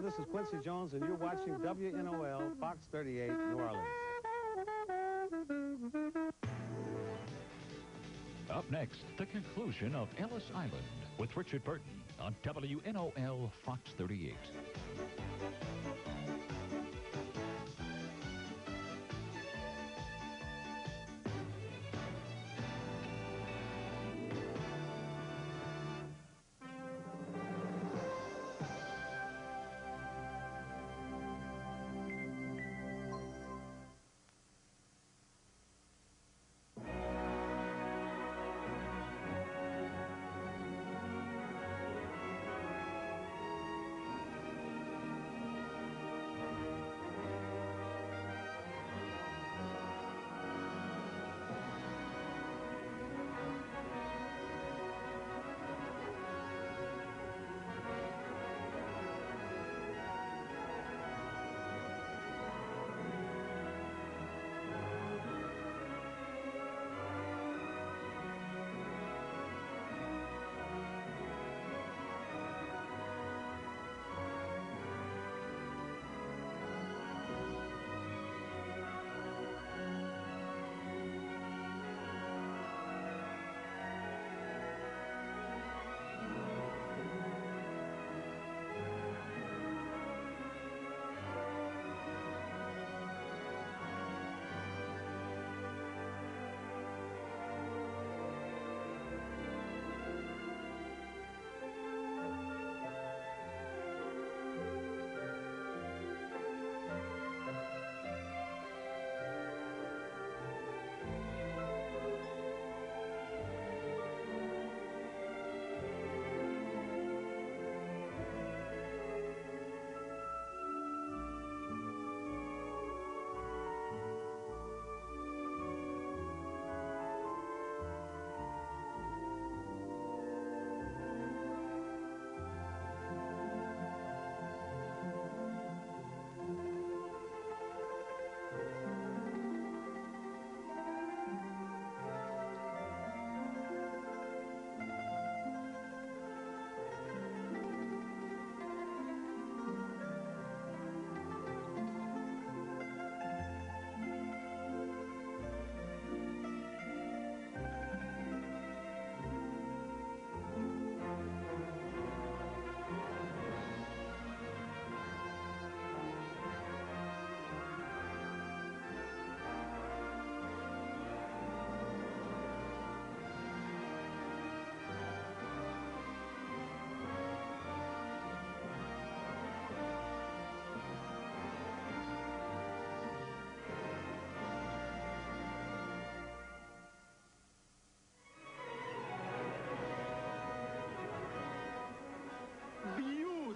this is Quincy Jones, and you're watching WNOL, Fox 38, New Orleans. Up next, the conclusion of Ellis Island with Richard Burton on WNOL, Fox 38.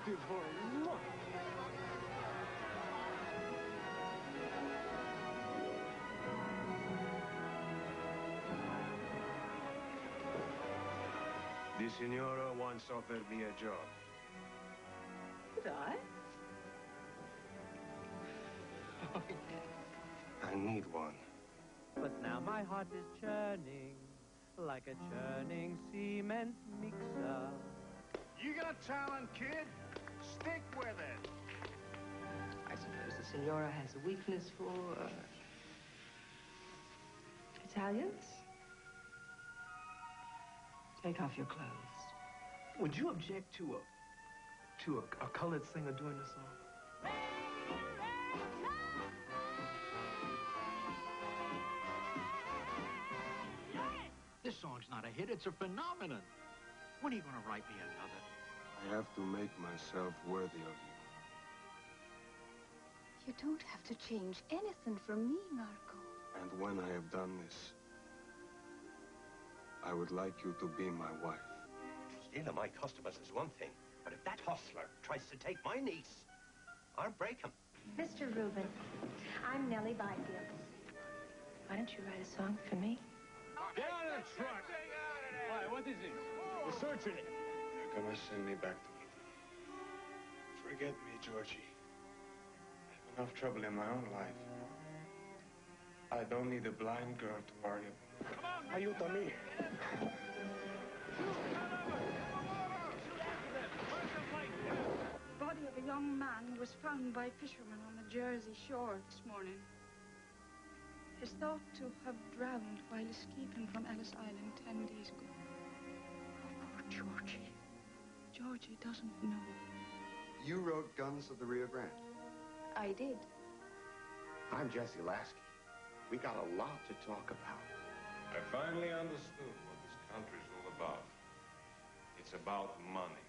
Beautiful. Look. The Signora once offered me a job. Did I? Oh, yes. I need one. But now my heart is churning like a churning cement mixer. You got talent, kid. Stick with it. I suppose the Signora has a weakness for Italians. Take off your clothes. Would you object to a colored singer doing the song? This song's not a hit, it's a phenomenon. When are you going to write me another? I have to make myself worthy of you. You don't have to change anything for me, Marco. And when I have done this, I would like you to be my wife. Stealing my customers is one thing, but if that hustler tries to take my niece, I'll break him. Mr. Rubin, I'm Nellie Byfield. Why don't you write a song for me? Get out of the truck. Why, what is it? We're searching it. You're gonna send me back to Italy. Forget me, Georgie. I have enough trouble in my own life. I don't need a blind girl to worry about. Come on, Aiutami. Body of a young man found by fishermen on the Jersey shore this morning. He's thought to have drowned while escaping from Ellis Island 10 days ago. Oh, poor Georgie. Georgie doesn't know. You wrote Guns of the Rio Grande. I did. I'm Jesse Lasky. We got a lot to talk about. I finally understood what this country's all about. It's about money.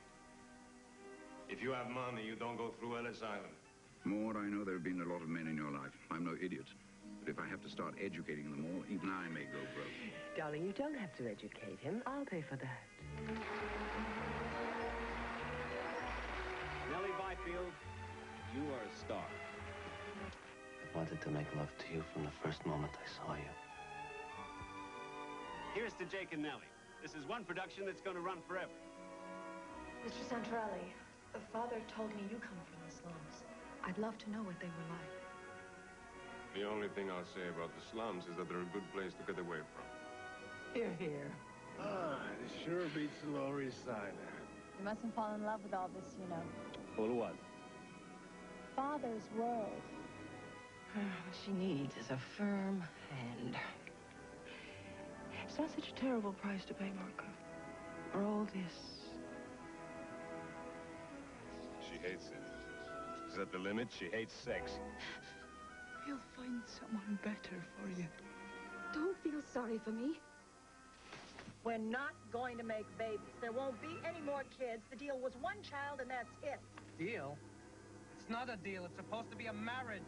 If you have money, you don't go through Ellis Island. Maud, I know there have been a lot of men in your life. I'm no idiot. But if I have to start educating them all, even I may go broke. Darling, you don't have to educate him. I'll pay for that. Nellie Byfield, you are a star. I wanted to make love to you from the first moment I saw you. Here's to Jake and Nellie. This is one production that's going to run forever. Mr. Santorelli, the father told me you come from the slums. I'd love to know what they were like. The only thing I'll say about the slums is that they're a good place to get away from. Here, here. It sure beats the Lower East Side. You mustn't fall in love with all this, you know. Well, what? Father's world. What she needs is a firm hand. It's not such a terrible price to pay, Marco. For all this. She hates it. She's at the limit. She hates sex. We'll find someone better for you. Don't feel sorry for me. We're not going to make babies. There won't be any more kids. The deal was one child, and that's it. Deal? It's not a deal. It's supposed to be a marriage.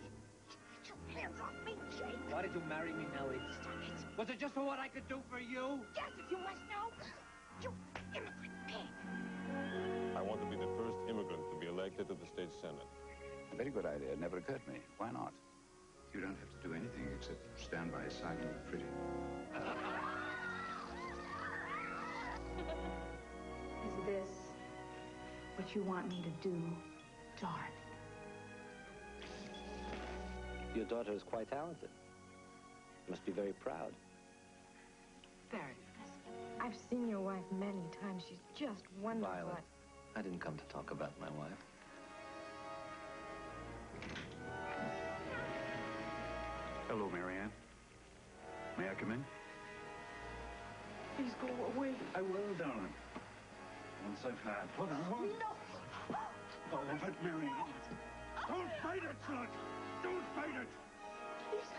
Get your hands off me, Jake. Why did you marry me, Nellie? Stop it. Was it just for what I could do for you? Yes, if you must know. You immigrant pig. I want to be the first immigrant to be elected to the state senate. A very good idea. It never occurred to me. Why not? You don't have to do anything except stand by his side and be pretty. Is this what you want me to do, darling? Your daughter is quite talented. You must be very proud. Very. I've seen your wife many times. She's just wonderful. Violet, I didn't come to talk about my wife. Hello, Marianne. May I come in? Please go away. I will, darling. Once I've had. Hold on. No! Oh, but Marianne. Don't fight it, son! Don't fight it! Please.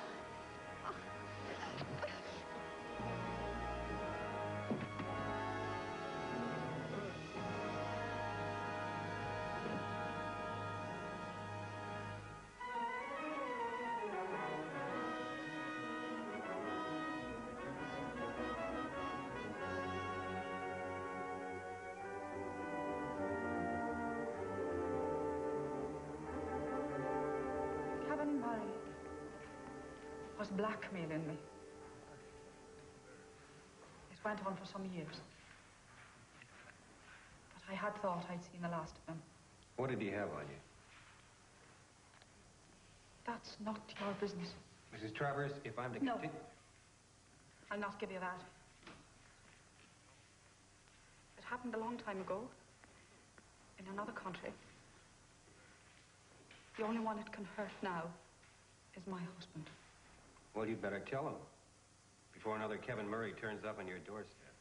Was blackmailing me. It went on for some years. But I had thought I'd seen the last of him. What did he have on you? That's not your business. Mrs. Travers, if I'm to No. continue... I'll not give you that. It happened a long time ago. In another country. The only one it can hurt now is my husband. Well, you'd better tell him before another Kevin Murray turns up on your doorstep.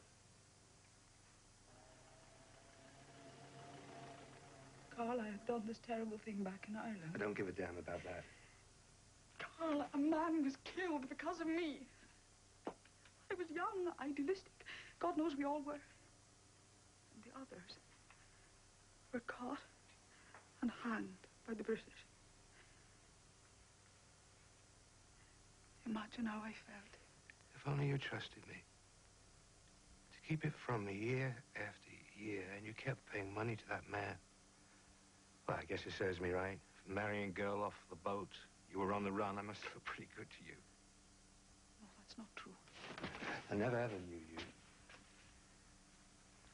Carl, I have done this terrible thing back in Ireland. I don't give a damn about that. Carl, a man was killed because of me. I was young, idealistic. God knows we all were. And the others were caught and hanged by the British. Imagine how I felt. If only you trusted me. To keep it from me year after year, and you kept paying money to that man. Well, I guess it serves me right. Marrying a girl off the boat, you were on the run. I must feel pretty good to you. No, that's not true. I never ever knew you.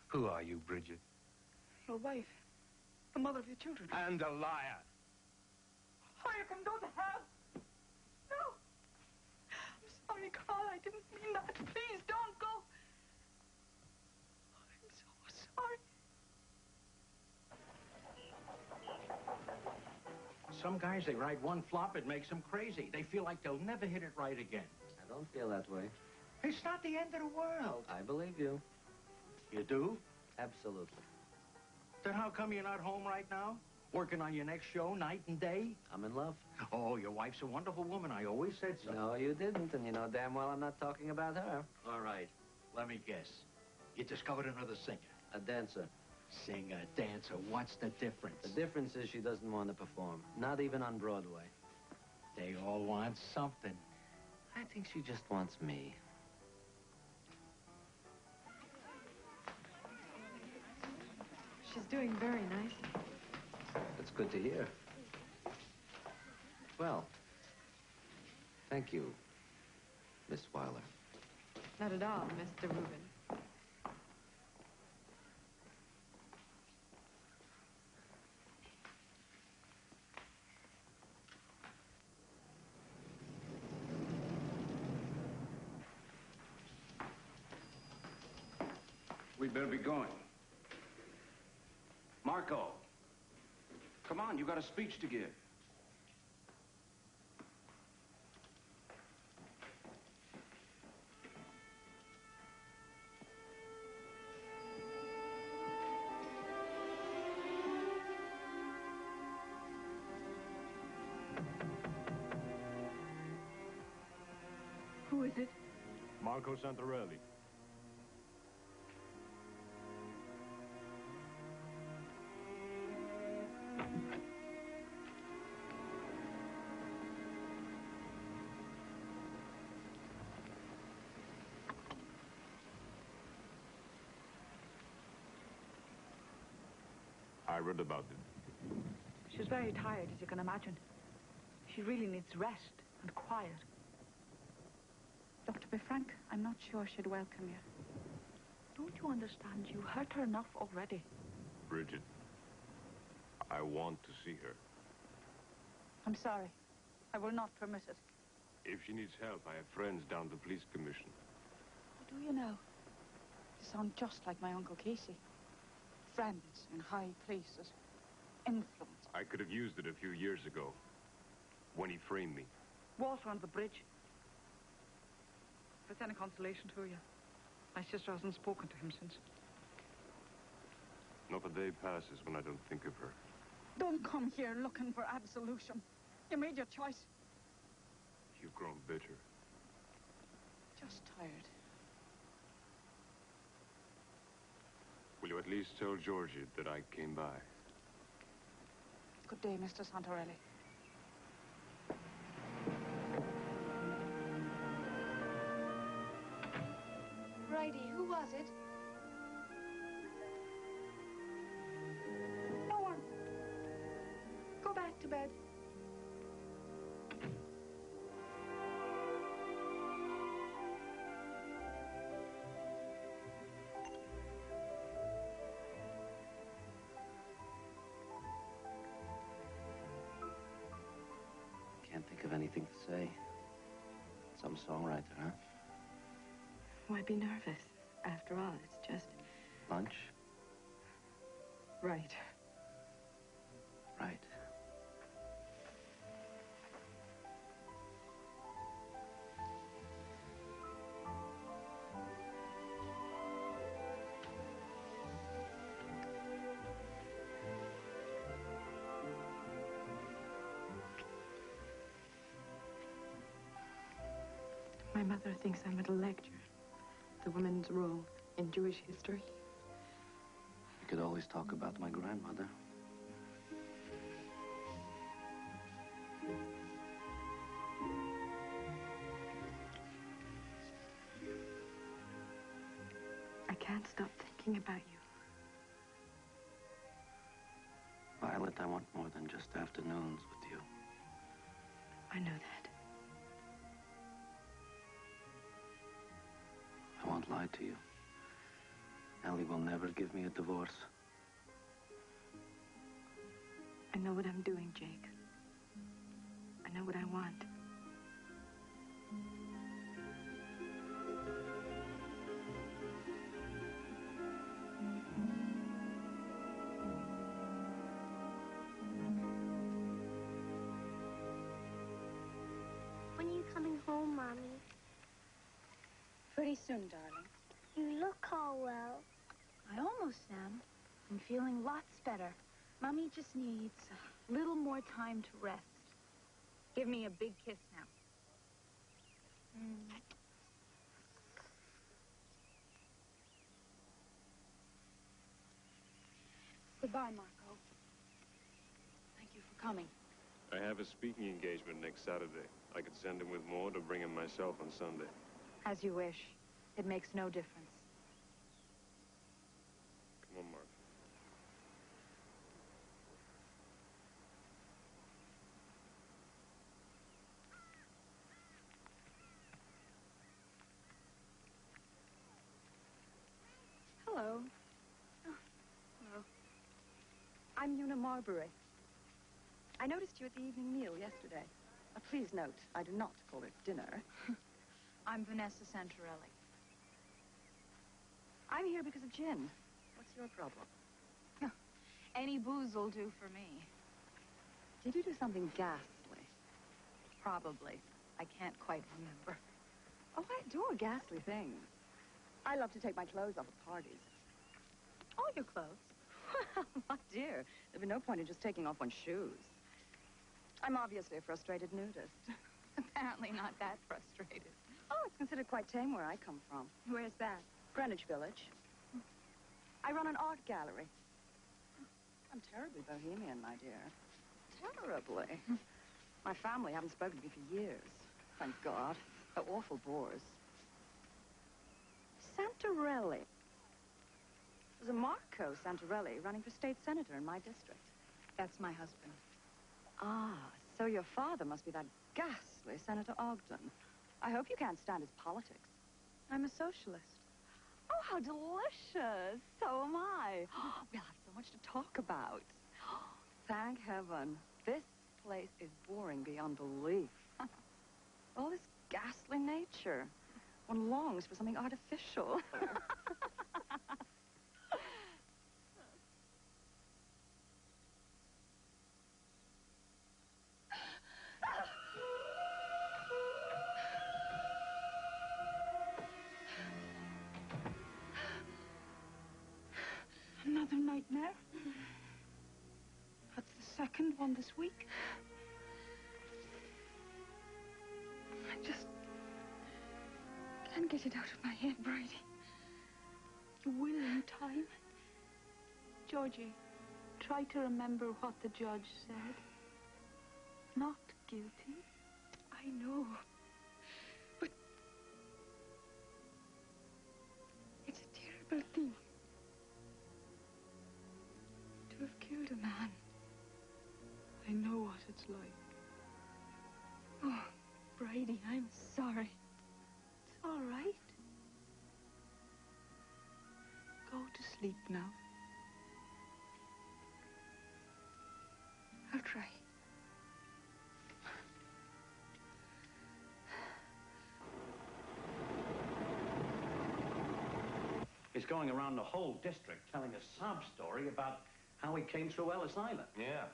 Who are you, Bridget? Your wife. The mother of your children. And a liar. Oh, you can go to hell. No. I'm sorry, Carl. I didn't mean that. Please don't go. I'm so sorry. some guys, they ride one flop, it makes them crazy. They feel like they'll never hit it right again. I don't feel that way. It's not the end of the world. I believe you. You do? Absolutely. Then how come you're not home right now? Working on your next show night and day? I'm in love. Oh, your wife's a wonderful woman. I always said so. No, you didn't, and you know damn well I'm not talking about her. All right. Let me guess. You discovered another singer. A dancer. Singer, dancer, what's the difference? The difference is she doesn't want to perform. Not even on Broadway. They all want something. I think she just wants me. She's doing very nicely. That's good to hear. Well, thank you, Miss Weiler. Not at all, Mr. Rubin. We'd better be going. Marco, come on, you got a speech to give. Who is it? Marco Santarelli. I read about it. She's very tired, as you can imagine. She really needs rest and quiet. Look, to be frank, I'm not sure she'd welcome you. Don't you understand? You hurt her enough already. Bridget, I want to see her. I'm sorry. I will not permit it. If she needs help, I have friends down at the police commission. Do you know? You sound just like my Uncle Casey. Friends in high places. Influence. I could have used it a few years ago, when he framed me. Water on the bridge. If it's any consolation to you, my sister hasn't spoken to him since. Not a day passes when I don't think of her. Don't come here looking for absolution. You made your choice. You've grown bitter. Just tired. Will you at least tell Georgie that I came by? Good day, Mr. Santarelli. Righty, who was it? No one. Go back to bed. Can't think of anything to say. Some songwriter, huh? Why be nervous? After all, it's just... Lunch? Right. Right. My mother thinks I'm at a lecture. The woman's role in Jewish history. You could always talk about my grandmother. I can't stop thinking about you. Violet, I want more than just afternoons with you. I know that. I won't lie to you. Ellie will never give me a divorce. I know what I'm doing, Jake. I know what I want. Mommy? Pretty soon, darling. You look all well. I almost am. I'm feeling lots better. Mommy just needs a little more time to rest. Give me a big kiss now. Goodbye, Marco. Thank you for coming. I have a speaking engagement next Saturday. I could send him with more to bring him myself on Sunday. As you wish. It makes no difference. Come on, Mark. Hello. Oh, hello. I'm Una Marbury. I noticed you at the evening meal yesterday. Please note, I do not call it dinner. I'm Vanessa Santorelli. I'm here because of gin. What's your problem? Any booze will do for me. Did you do something ghastly? Probably. I can't quite remember. Oh, I adore ghastly things. I love to take my clothes off at parties. All your clothes? Well, my dear, there'd be no point in just taking off one's shoes. I'm obviously a frustrated nudist. Apparently not that frustrated. Oh, it's considered quite tame where I come from. Where's that? Greenwich Village. I run an art gallery. I'm terribly bohemian, my dear. Terribly. My family haven't spoken to me for years. Thank God. They're awful bores. Santorelli. There's a Marco Santorelli running for state senator in my district. That's my husband. Ah, so your father must be that ghastly Senator Ogden. I hope you can't stand his politics. I'm a socialist. Oh, how delicious. So am I. We'll have so much to talk about. Thank heaven. This place is boring beyond belief. All this ghastly nature. One longs for something artificial. Another nightmare? That's the second one this week. I just can't get it out of my head, Brady. You will in time. Georgie, try to remember what the judge said. Not guilty. I know. But it's a terrible thing. To have killed a man. I know what it's like. Oh, Brady, I'm sorry. It's all right. Go to sleep now. I'll try. He's going around the whole district telling a sob story about how he came through Ellis Island. Yeah.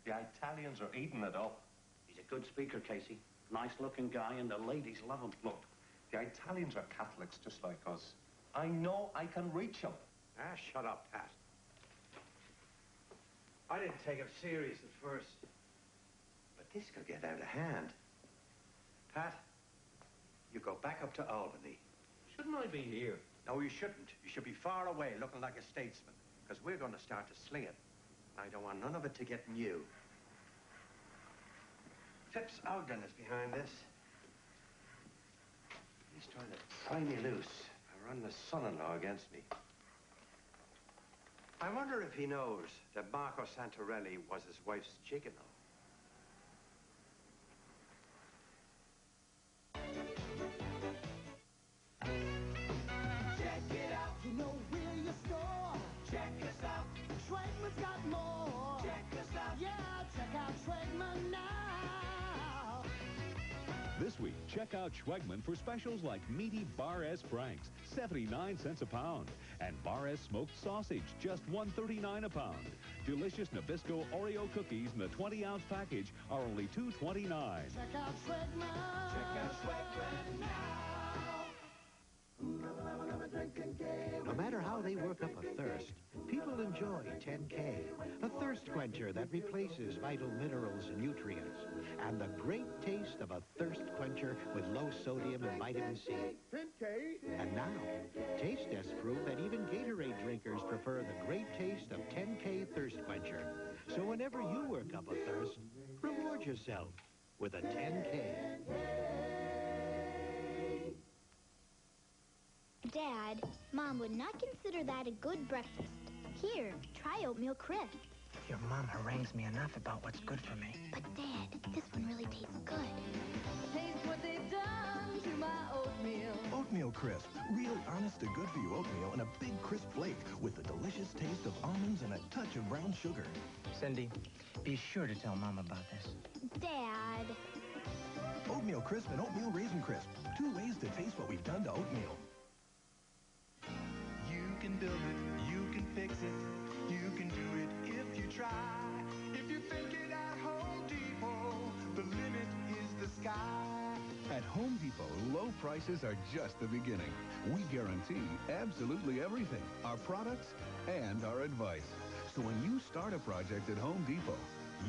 The Italians are eating it up. He's a good speaker, Casey. Nice-looking guy, and the ladies love him. Look, the Italians are Catholics just like us. I know I can reach them. Ah, shut up, Pat. I didn't take it serious at first. But this could get out of hand. Pat, you go back up to Albany. Shouldn't I be here? No, you shouldn't. You should be far away, looking like a statesman. Because we're going to start to sling it. I don't want none of it to get new. Phipps Ogden is behind this. He's trying to pry me loose and run the son-in-law against me. I wonder if he knows that Marco Santorelli was his wife's chicken-o. Check it out, you know we're your store. Check us out, Schwegman's got more. Check us out, yeah, check out Schwegman now. This week, check out Schwegman for specials like meaty Bar S Franks, 79 cents a pound, and Bar S smoked sausage, just $1.39 a pound. Delicious Nabisco Oreo cookies in the 20-ounce package are only $2.29. Check out Schwegman. Check out Schwegman now. No matter how they work up a thirst, people enjoy 10K, a thirst quencher that replaces vital minerals and nutrients, and the great taste of a thirst quencher with low sodium and vitamin C. 10K? And now, taste tests prove that even Gatorade drinkers prefer the great taste of 10K Thirst Quencher. So whenever you work up a thirst, reward yourself with a 10K. Dad, Mom would not consider that a good breakfast. Here, try oatmeal crisp. Your mom harangues me enough about what's good for me. But Dad, this one really tastes good. Taste what they've done to my oatmeal. Oatmeal Crisp. Real, honest-to-good-for-you oatmeal and a big crisp flake with the delicious taste of almonds and a touch of brown sugar. Cindy, be sure to tell Mom about this. Dad. Oatmeal Crisp and Oatmeal Raisin Crisp. 2 ways to taste what we've done to oatmeal. You can build it, you can fix it, you can do it if you try. If you think it at Home Depot, the limit is the sky. At Home Depot, low prices are just the beginning. We guarantee absolutely everything, our products and our advice. So when you start a project at Home Depot,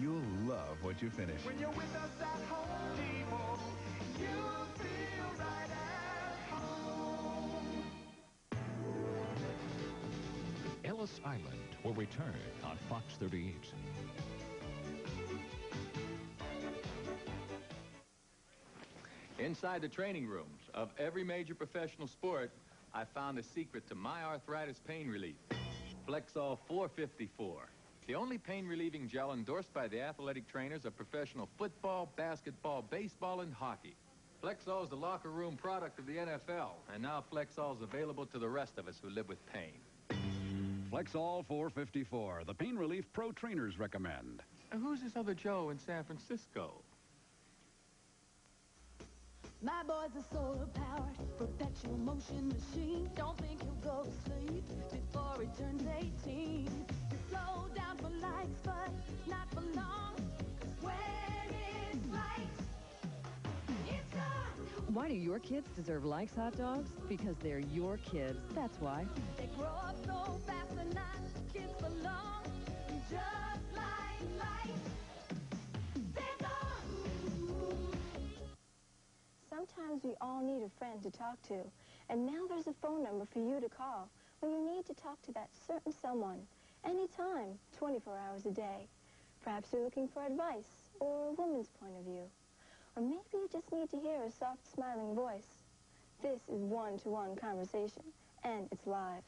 you'll love what you finish. When you're with us at Home Depot, you'll feel right at home. Ellis Island will return on Fox 38. Inside the training rooms of every major professional sport, I found the secret to my arthritis pain relief. Flexall 454. The only pain-relieving gel endorsed by the athletic trainers of professional football, basketball, baseball, and hockey. Flexall is the locker room product of the NFL, and now Flexall is available to the rest of us who live with pain. Flexall 454, the pain relief pro trainers recommend. Who's this other Joe in San Francisco? My boy's a solar-powered, perpetual motion machine. Don't think he'll go to sleep before he turns 18. You slow down for likes, but not for long. 'Cause when it's light, it's on. Why do your kids deserve likes hot dogs? Because they're your kids. That's why. They grow up so fast and not kids for long. Just like light, they're gone. Sometimes we all need a friend to talk to, and now there's a phone number for you to call when you need to talk to that certain someone, anytime, 24 hours a day. Perhaps you're looking for advice or a woman's point of view, or maybe you just need to hear a soft, smiling voice. This is one-to-one conversation, and it's live.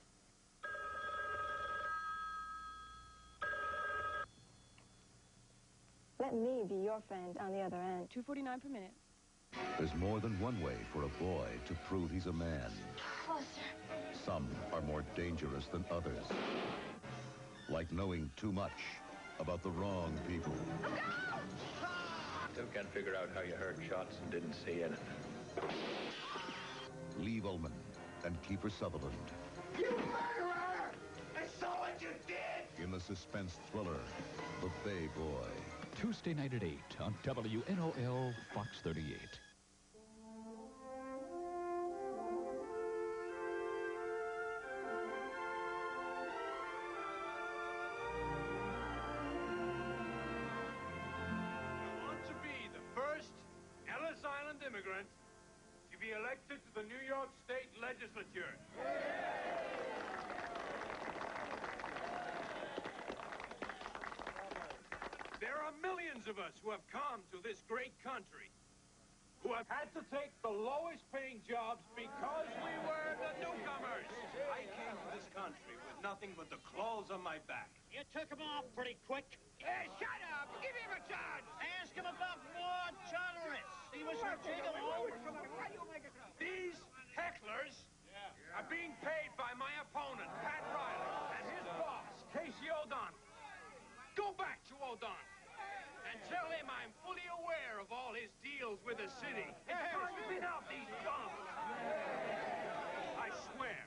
Let me be your friend on the other end. $2.49 per minute. There's more than one way for a boy to prove he's a man. Closer. Some are more dangerous than others. Like knowing too much about the wrong people. Still can't figure out how you heard shots and didn't see anything. Lee Ullman and Kiefer Sutherland. You murderer! I saw what you did! In the suspense thriller, The Bay Boy. Tuesday night at 8 on WNOL Fox 38. I want to be the first Ellis Island immigrant to be elected to the New York State Legislature. There are millions of us who have come to this great country who have had to take the lowest paying jobs because we were the newcomers. I came to this country with nothing but the clothes on my back. You took him off pretty quick. Hey, shut up! Give him a chance! Ask him about more tolerance. He was a gigolo. These hecklers are being paid by my opponent, Pat Riley, and his boss, Casey O'Donnell. Go back to O'Donnell and tell him I'm fully aware of all his deals with the city. And spin out these bums. I swear,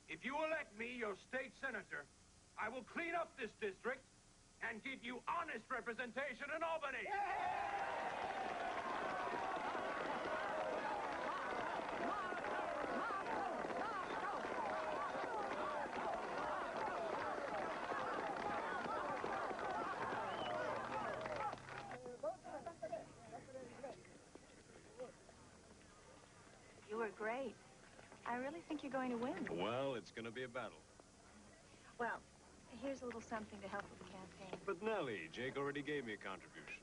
if you elect me your state senator, I will clean up this district and give you honest representation in Albany. You were great. I really think you're going to win. Well, it's going to be a battle. Well, here's a little something to help with the campaign. But Nellie, Jake already gave me a contribution.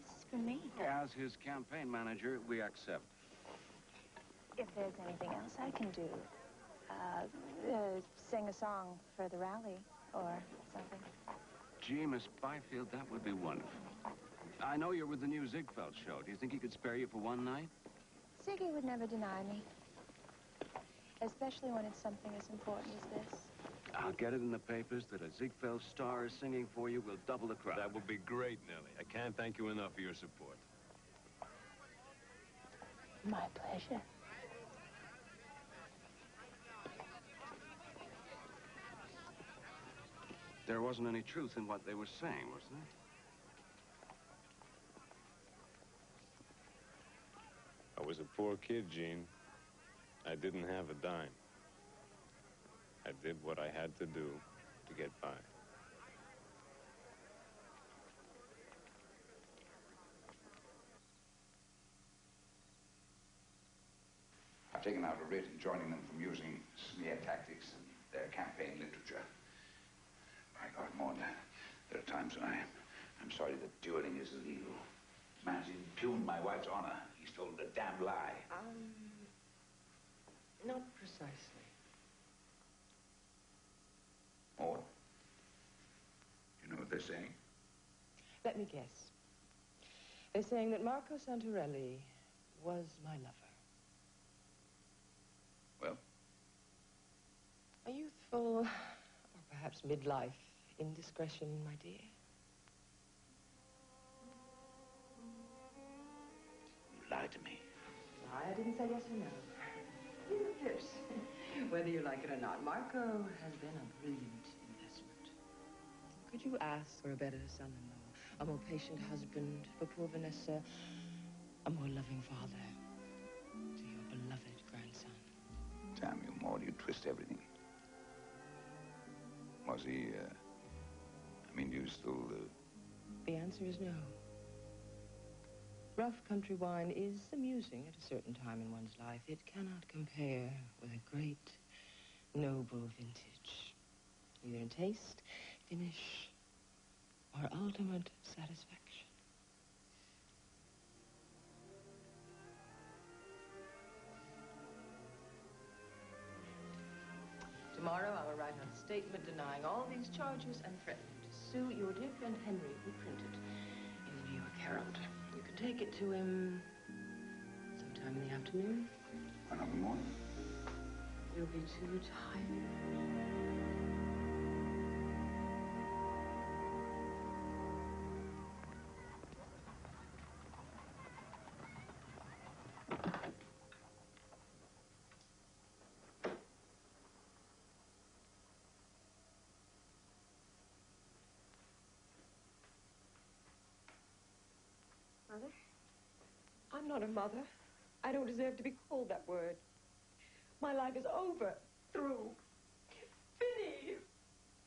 This is for me. As his campaign manager, we accept. If there's anything else I can do, sing a song for the rally or something. Gee, Miss Byfield, that would be wonderful. I know you're with the new Ziegfeld show. Do you think he could spare you for one night? Ziggy would never deny me. Especially when it's something as important as this. I'll get it in the papers that a Ziegfeld star is singing for you. We'll double the crowd. That would be great, Nellie. I can't thank you enough for your support. My pleasure. There wasn't any truth in what they were saying, was there? I was a poor kid, Gene. I didn't have a dime. I did what I had to do to get by. I've taken out a writ enjoining them from using smear tactics in their campaign literature. My God, Maud, there are times when I'm sorry that dueling is illegal. Man's impugned my wife's honor. He's told a damn lie. Not precisely. Maud, you know what they're saying? Let me guess. They're saying that Marco Santorelli was my lover. Well? A youthful, or perhaps midlife, indiscretion, my dear. You lied to me. I didn't say yes or no. Yes. Whether you like it or not, Marco has been a brilliant investment. Could you ask for a better son-in-law, a more patient husband for poor Vanessa, a more loving father to your beloved grandson? Damn you, Maud, you twist everything. Was he, do you still, The answer is no. Rough country wine is amusing at a certain time in one's life. It cannot compare with a great, noble vintage, either in taste, finish, or ultimate satisfaction. Tomorrow I will write a statement denying all these charges and threatening to sue your dear friend Henry, who printed in the New York Herald. You can take it to him sometime in the afternoon. Another morning? You'll be too tired. Mother? I'm not a mother. I don't deserve to be called that word. My life is over. Through. Finished.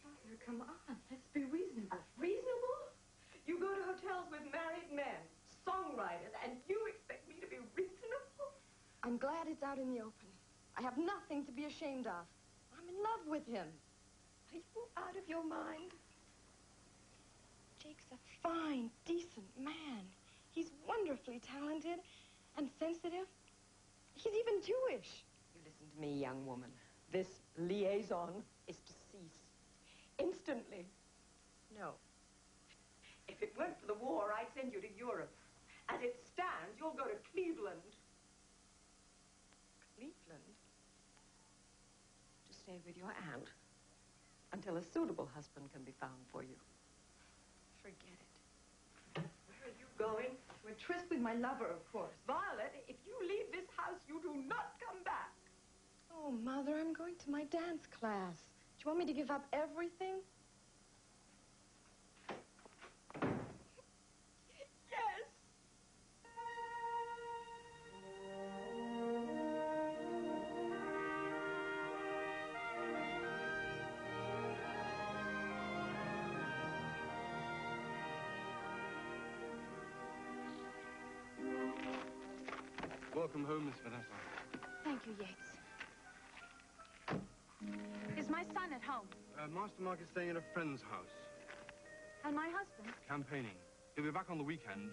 Mother, come on. Let's be reasonable. Reasonable? You go to hotels with married men, songwriters, and you expect me to be reasonable? I'm glad it's out in the open. I have nothing to be ashamed of. I'm in love with him. Are you out of your mind? Jake's a fine, decent man. He's wonderfully talented and sensitive. He's even Jewish. You listen to me, young woman. This liaison is to cease. Instantly. No. If it weren't for the war, I'd send you to Europe. As it stands, you'll go to Cleveland. Cleveland? To stay with your aunt until a suitable husband can be found for you. Forget it. Where are you going? To a tryst with my lover, of course. Violet, if you leave this house, you do not come back. Oh, Mother, I'm going to my dance class. you want me to give up everything? Yes! Welcome home, Miss Vanessa. Thank you, Yates. Is my son at home? Master Mark is staying at a friend's house, And my husband? campaigning. He'll be back on the weekend.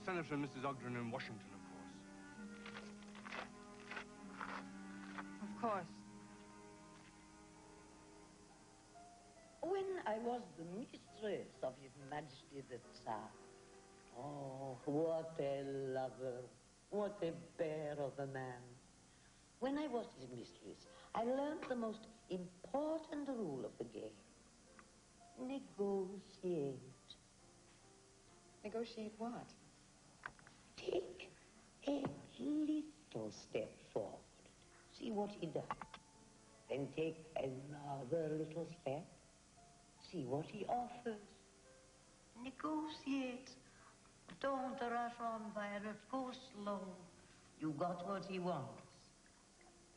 Senator and Mrs. Ogden in Washington, of course. Of course. When I was the mistress of His Majesty the Tsar, oh, what a lover, what a bear of a man. When I was his mistress, I learned the most important rule of the game. Negotiate. Negotiate what? Take a little step forward. See what he does. Then take another little step. See what he offers. Negotiate. Don't rush on, Violet. Go slow. You got what he wants.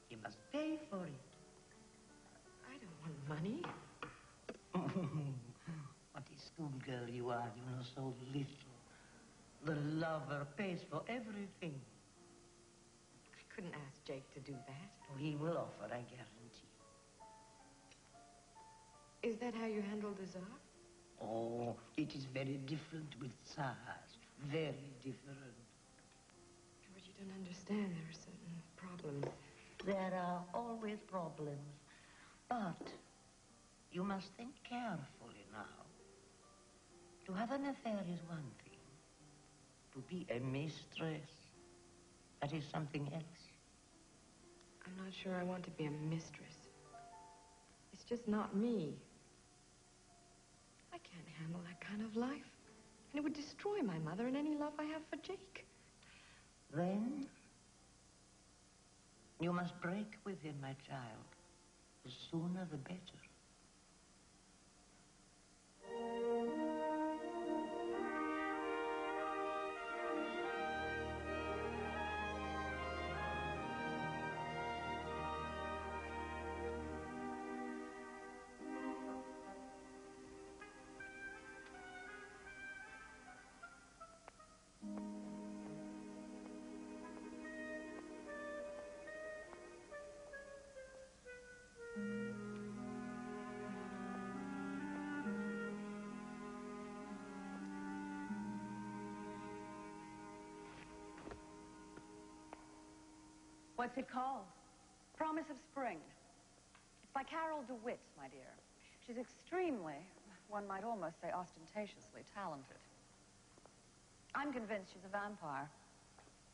He must pay for it. I don't want money. What a schoolgirl you are. You know so little. The lover pays for everything. I couldn't ask Jake to do that. Oh, he will offer, I guarantee. Is that how you handle the Tsar? Oh, it is very different with Tsars. Very different. But you don't understand. There are certain problems. There are always problems. But you must think carefully now. To have an affair is one thing. To be a mistress, that is something else. I'm not sure I want to be a mistress. It's just not me. I can't handle that kind of life. And it would destroy my mother and any love I have for Jake. Then you must break with him, my child. The sooner the better. What's it called? Promise of Spring. It's by Carol DeWitt, my dear. She's extremely, one might almost say ostentatiously, talented. I'm convinced she's a vampire.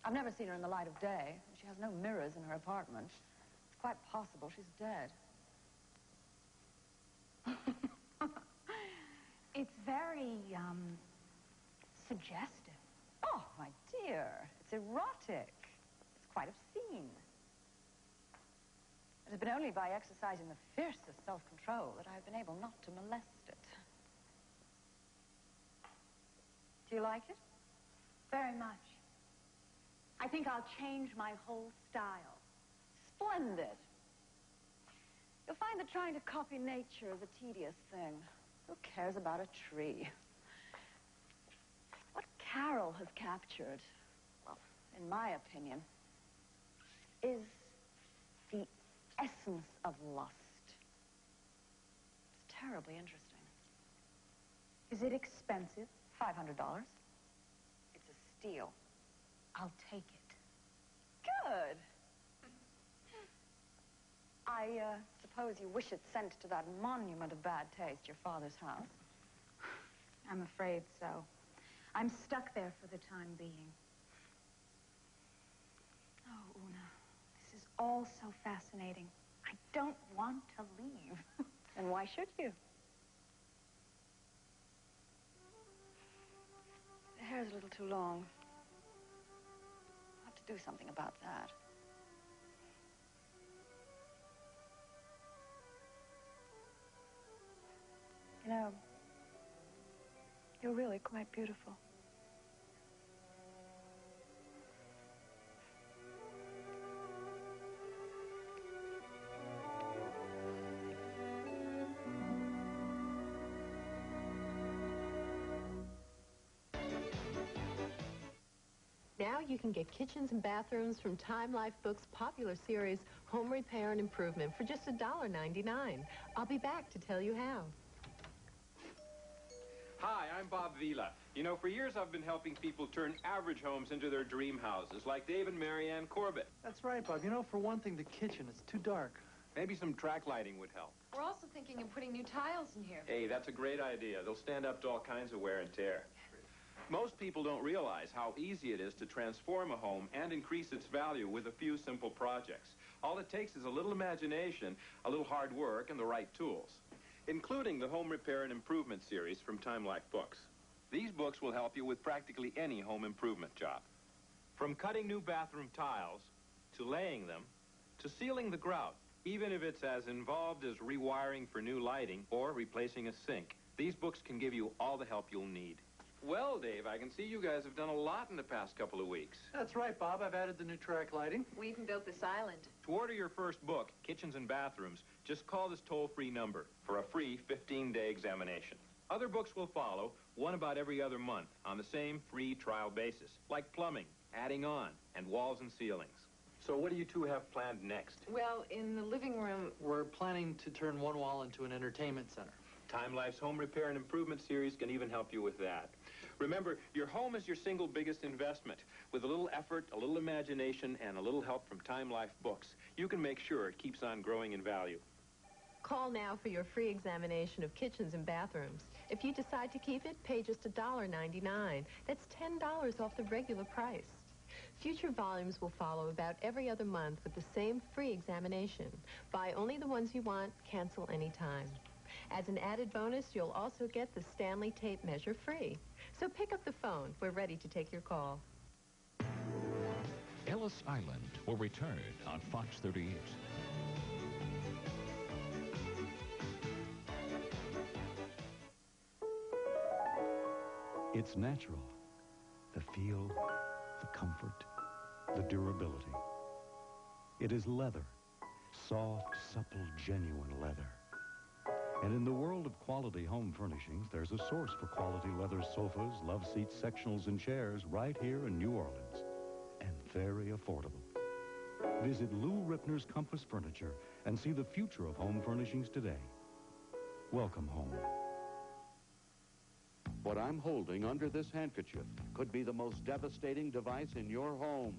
I've never seen her in the light of day. She has no mirrors in her apartment. It's quite possible she's dead. It's very, suggestive. Oh, my dear. It's erotic. It's quite obscene. It has been only by exercising the fiercest self-control that I've been able not to molest it. Do you like it? Very much. I think I'll change my whole style. Splendid. You'll find that trying to copy nature is a tedious thing. Who cares about a tree? What Carol has captured, well, in my opinion, is the essence of lust. It's terribly interesting. Is it expensive? $500. It's a steal. I'll take it. Good. I suppose you wish it sent to that monument of bad taste, your father's house. I'm afraid so. I'm stuck there for the time being. Oh, Una, this is all so fascinating. I don't want to leave. And why should you? The hair's a little too long. I'll have to do something about that. You're really quite beautiful. Now you can get kitchens and bathrooms from Time Life Books' popular series, Home Repair and Improvement, for just $1.99. I'll be back to tell you how. Hi, I'm Bob Vila. You know, for years I've been helping people turn average homes into their dream houses, like Dave and Marianne Corbett. That's right, Bob. You know, for one thing, the kitchen, it's too dark. Maybe some track lighting would help. We're also thinking of putting new tiles in here. Hey, that's a great idea. They'll stand up to all kinds of wear and tear. Most people don't realize how easy it is to transform a home and increase its value with a few simple projects. All it takes is a little imagination, a little hard work, and the right tools, including the Home Repair and Improvement series from Time Life Books. These books will help you with practically any home improvement job. From cutting new bathroom tiles, to laying them, to sealing the grout, even if it's as involved as rewiring for new lighting or replacing a sink, these books can give you all the help you'll need. Well, Dave, I can see you guys have done a lot in the past couple of weeks. That's right, Bob. I've added the new track lighting. We even built this island. To order your first book, Kitchens and Bathrooms, just call this toll-free number for a free 15-day examination. Other books will follow, one about every other month, on the same free trial basis, like plumbing, adding on, and walls and ceilings. So what do you two have planned next? Well, in the living room... We're planning to turn one wall into an entertainment center. Time Life's Home Repair and Improvement series can even help you with that. Remember, your home is your single biggest investment. With a little effort, a little imagination, and a little help from Time Life Books, you can make sure it keeps on growing in value. Call now for your free examination of kitchens and bathrooms. If you decide to keep it, pay just $1.99. That's $10 off the regular price. Future volumes will follow about every other month with the same free examination. Buy only the ones you want, cancel anytime. As an added bonus, you'll also get the Stanley tape measure free. So pick up the phone. We're ready to take your call. Ellis Island will return on Fox 38. It's natural. The feel, the comfort, the durability. It is leather. Soft, supple, genuine leather. And in the world of quality home furnishings, there's a source for quality leather sofas, love seats, sectionals, and chairs right here in New Orleans. And very affordable. Visit Lou Ripner's Compass Furniture and see the future of home furnishings today. Welcome home. What I'm holding under this handkerchief could be the most devastating device in your home.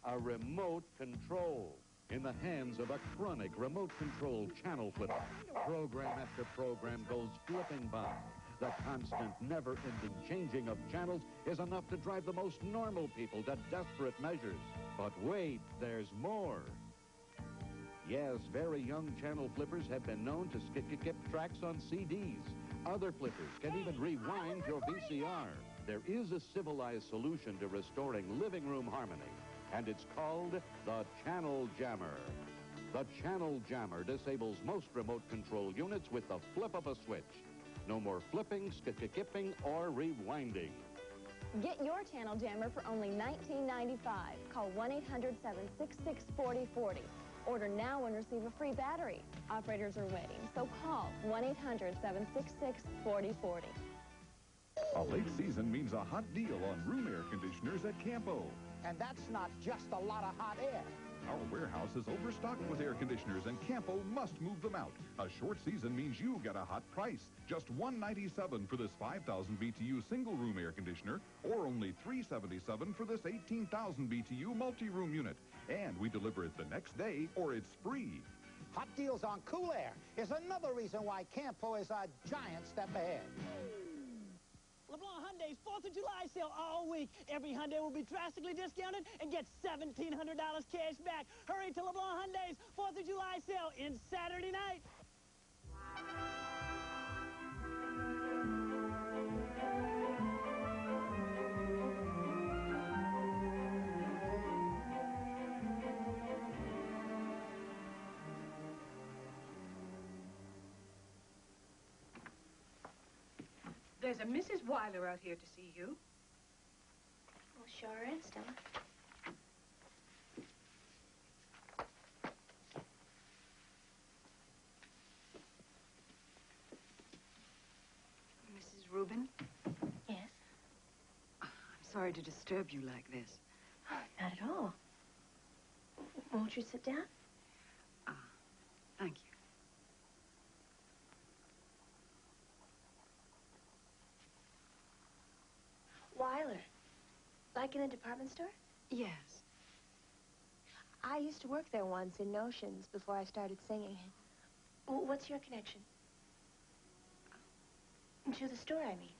A remote control. In the hands of a chronic remote-controlled channel flipper. Program after program goes flipping by. The constant, never-ending changing of channels is enough to drive the most normal people to desperate measures. But wait, there's more. Yes, very young channel flippers have been known to skip tracks on CDs. Other flippers can even rewind your VCR. There is a civilized solution to restoring living room harmony. And it's called the Channel Jammer. The Channel Jammer disables most remote control units with the flip of a switch. No more flipping, skipping, or rewinding. Get your Channel Jammer for only $19.95. Call 1-800-766-4040. Order now and receive a free battery. Operators are waiting, so call 1-800-766-4040. A late season means a hot deal on room air conditioners at Campo. And that's not just a lot of hot air. Our warehouse is overstocked with air conditioners, and Campo must move them out. A short season means you get a hot price. Just $197 for this 5,000 BTU single-room air conditioner, or only $377 for this 18,000 BTU multi-room unit. And we deliver it the next day, or it's free. Hot deals on cool air is another reason why Campo is a giant step ahead. LeBlanc Hyundai's 4th of July sale all week. Every Hyundai will be drastically discounted and get $1,700 cash back. Hurry to LeBlanc Hyundai's 4th of July sale in Saturday night. There's a Mrs. Weiler out here to see you. Well, sure is, Stella. Mrs. Rubin? Yes? I'm sorry to disturb you like this. Not at all. Won't you sit down? Thank you. Weiler. Like in a department store? Yes. I used to work there once in Notions before I started singing. What's your connection? To the store, I mean.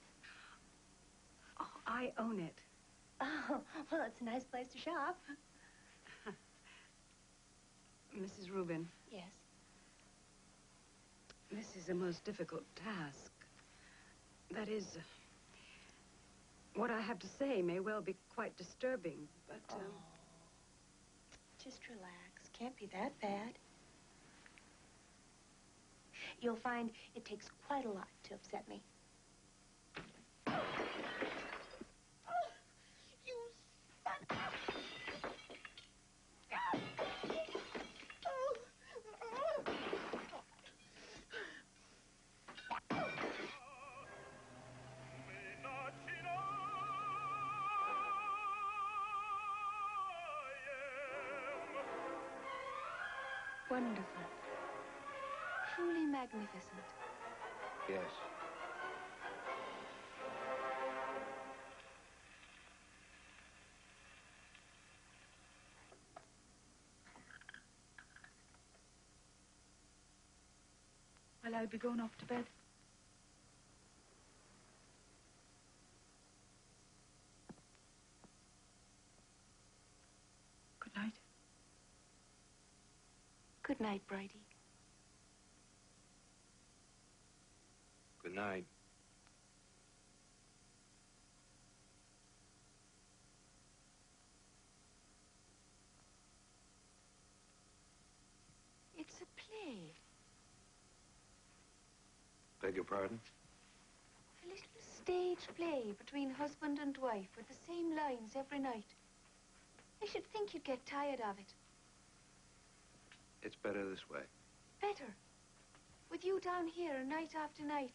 Oh, I own it. Oh, well, it's a nice place to shop. Mrs. Rubin. Yes. This is a most difficult task. That is, what I have to say may well be quite disturbing, but... Just relax. Can't be that bad. You'll find it takes quite a lot to upset me. You son of... Wonderful. Truly magnificent. Yes. Well, I'll be going off to bed. Good night. Good night, Bridie. Good night. It's a play. Beg your pardon? A little stage play between husband and wife with the same lines every night. I should think you'd get tired of it. It's better this way. Better. With you down here night after night.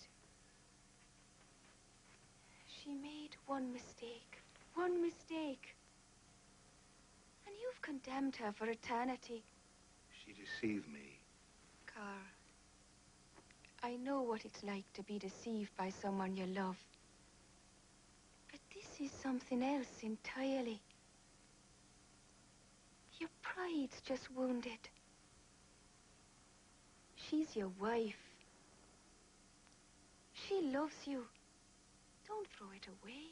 She made one mistake. One mistake. And you've condemned her for eternity. She deceived me. Carl, I know what it's like to be deceived by someone you love. But this is something else entirely. Your pride's just wounded. She's your wife. She loves you. Don't throw it away.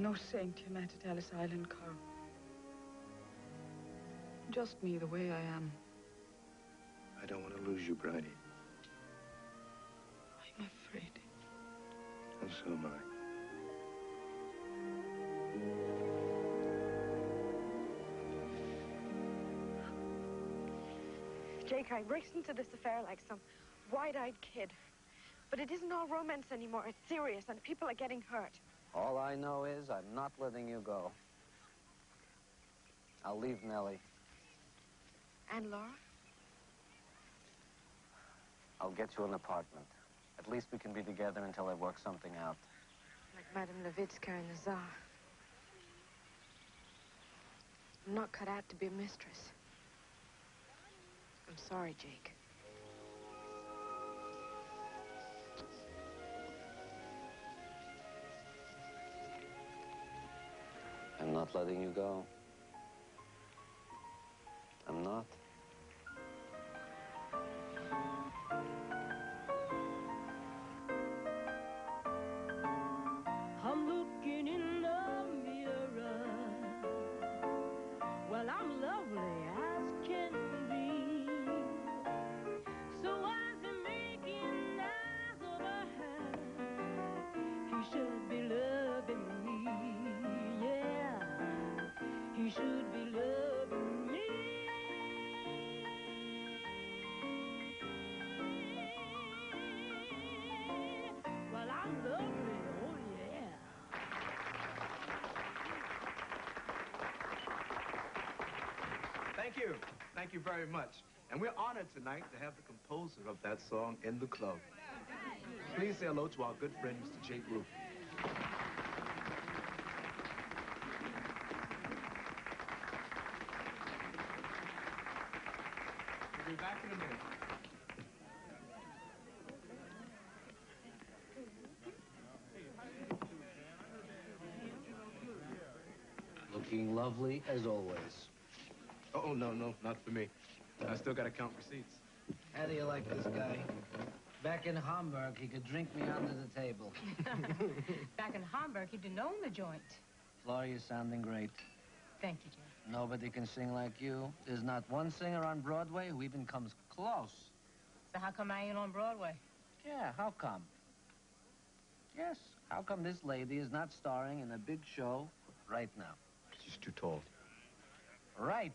No saint you met at Ellis Island, Carl. Just me, the way I am. I don't want to lose you, Bridie. I'm afraid. And so am I. Jake, I raced into this affair like some wide-eyed kid. But it isn't all romance anymore. It's serious, and people are getting hurt. All I know is I'm not letting you go. I'll leave Nellie. And Laura? I'll get you an apartment. At least we can be together until I work something out. Like Madame Levitska and the Tsar. I'm not cut out to be a mistress. I'm sorry, Jake. I'm not letting you go. I'm not. I'm looking in the mirror. You should be loving me. Well, I'm lovely, oh yeah. Thank you. Thank you very much. And we're honored tonight to have the composer of that song in the club. Please say hello to our good friend, Mr. Jake Roof. We'll be back in a minute. Looking lovely as always. Oh, no, not for me. I still got to count receipts. How do you like this guy? Back in Hamburg, he could drink me under the table. Back in Hamburg, he didn't own the joint. Flora, you're sounding great. Thank you, Jim. Nobody can sing like you. There's not one singer on Broadway who even comes close. So how come I ain't on Broadway? Yeah, how come? Yes, how come this lady is not starring in a big show right now? She's too tall. Right.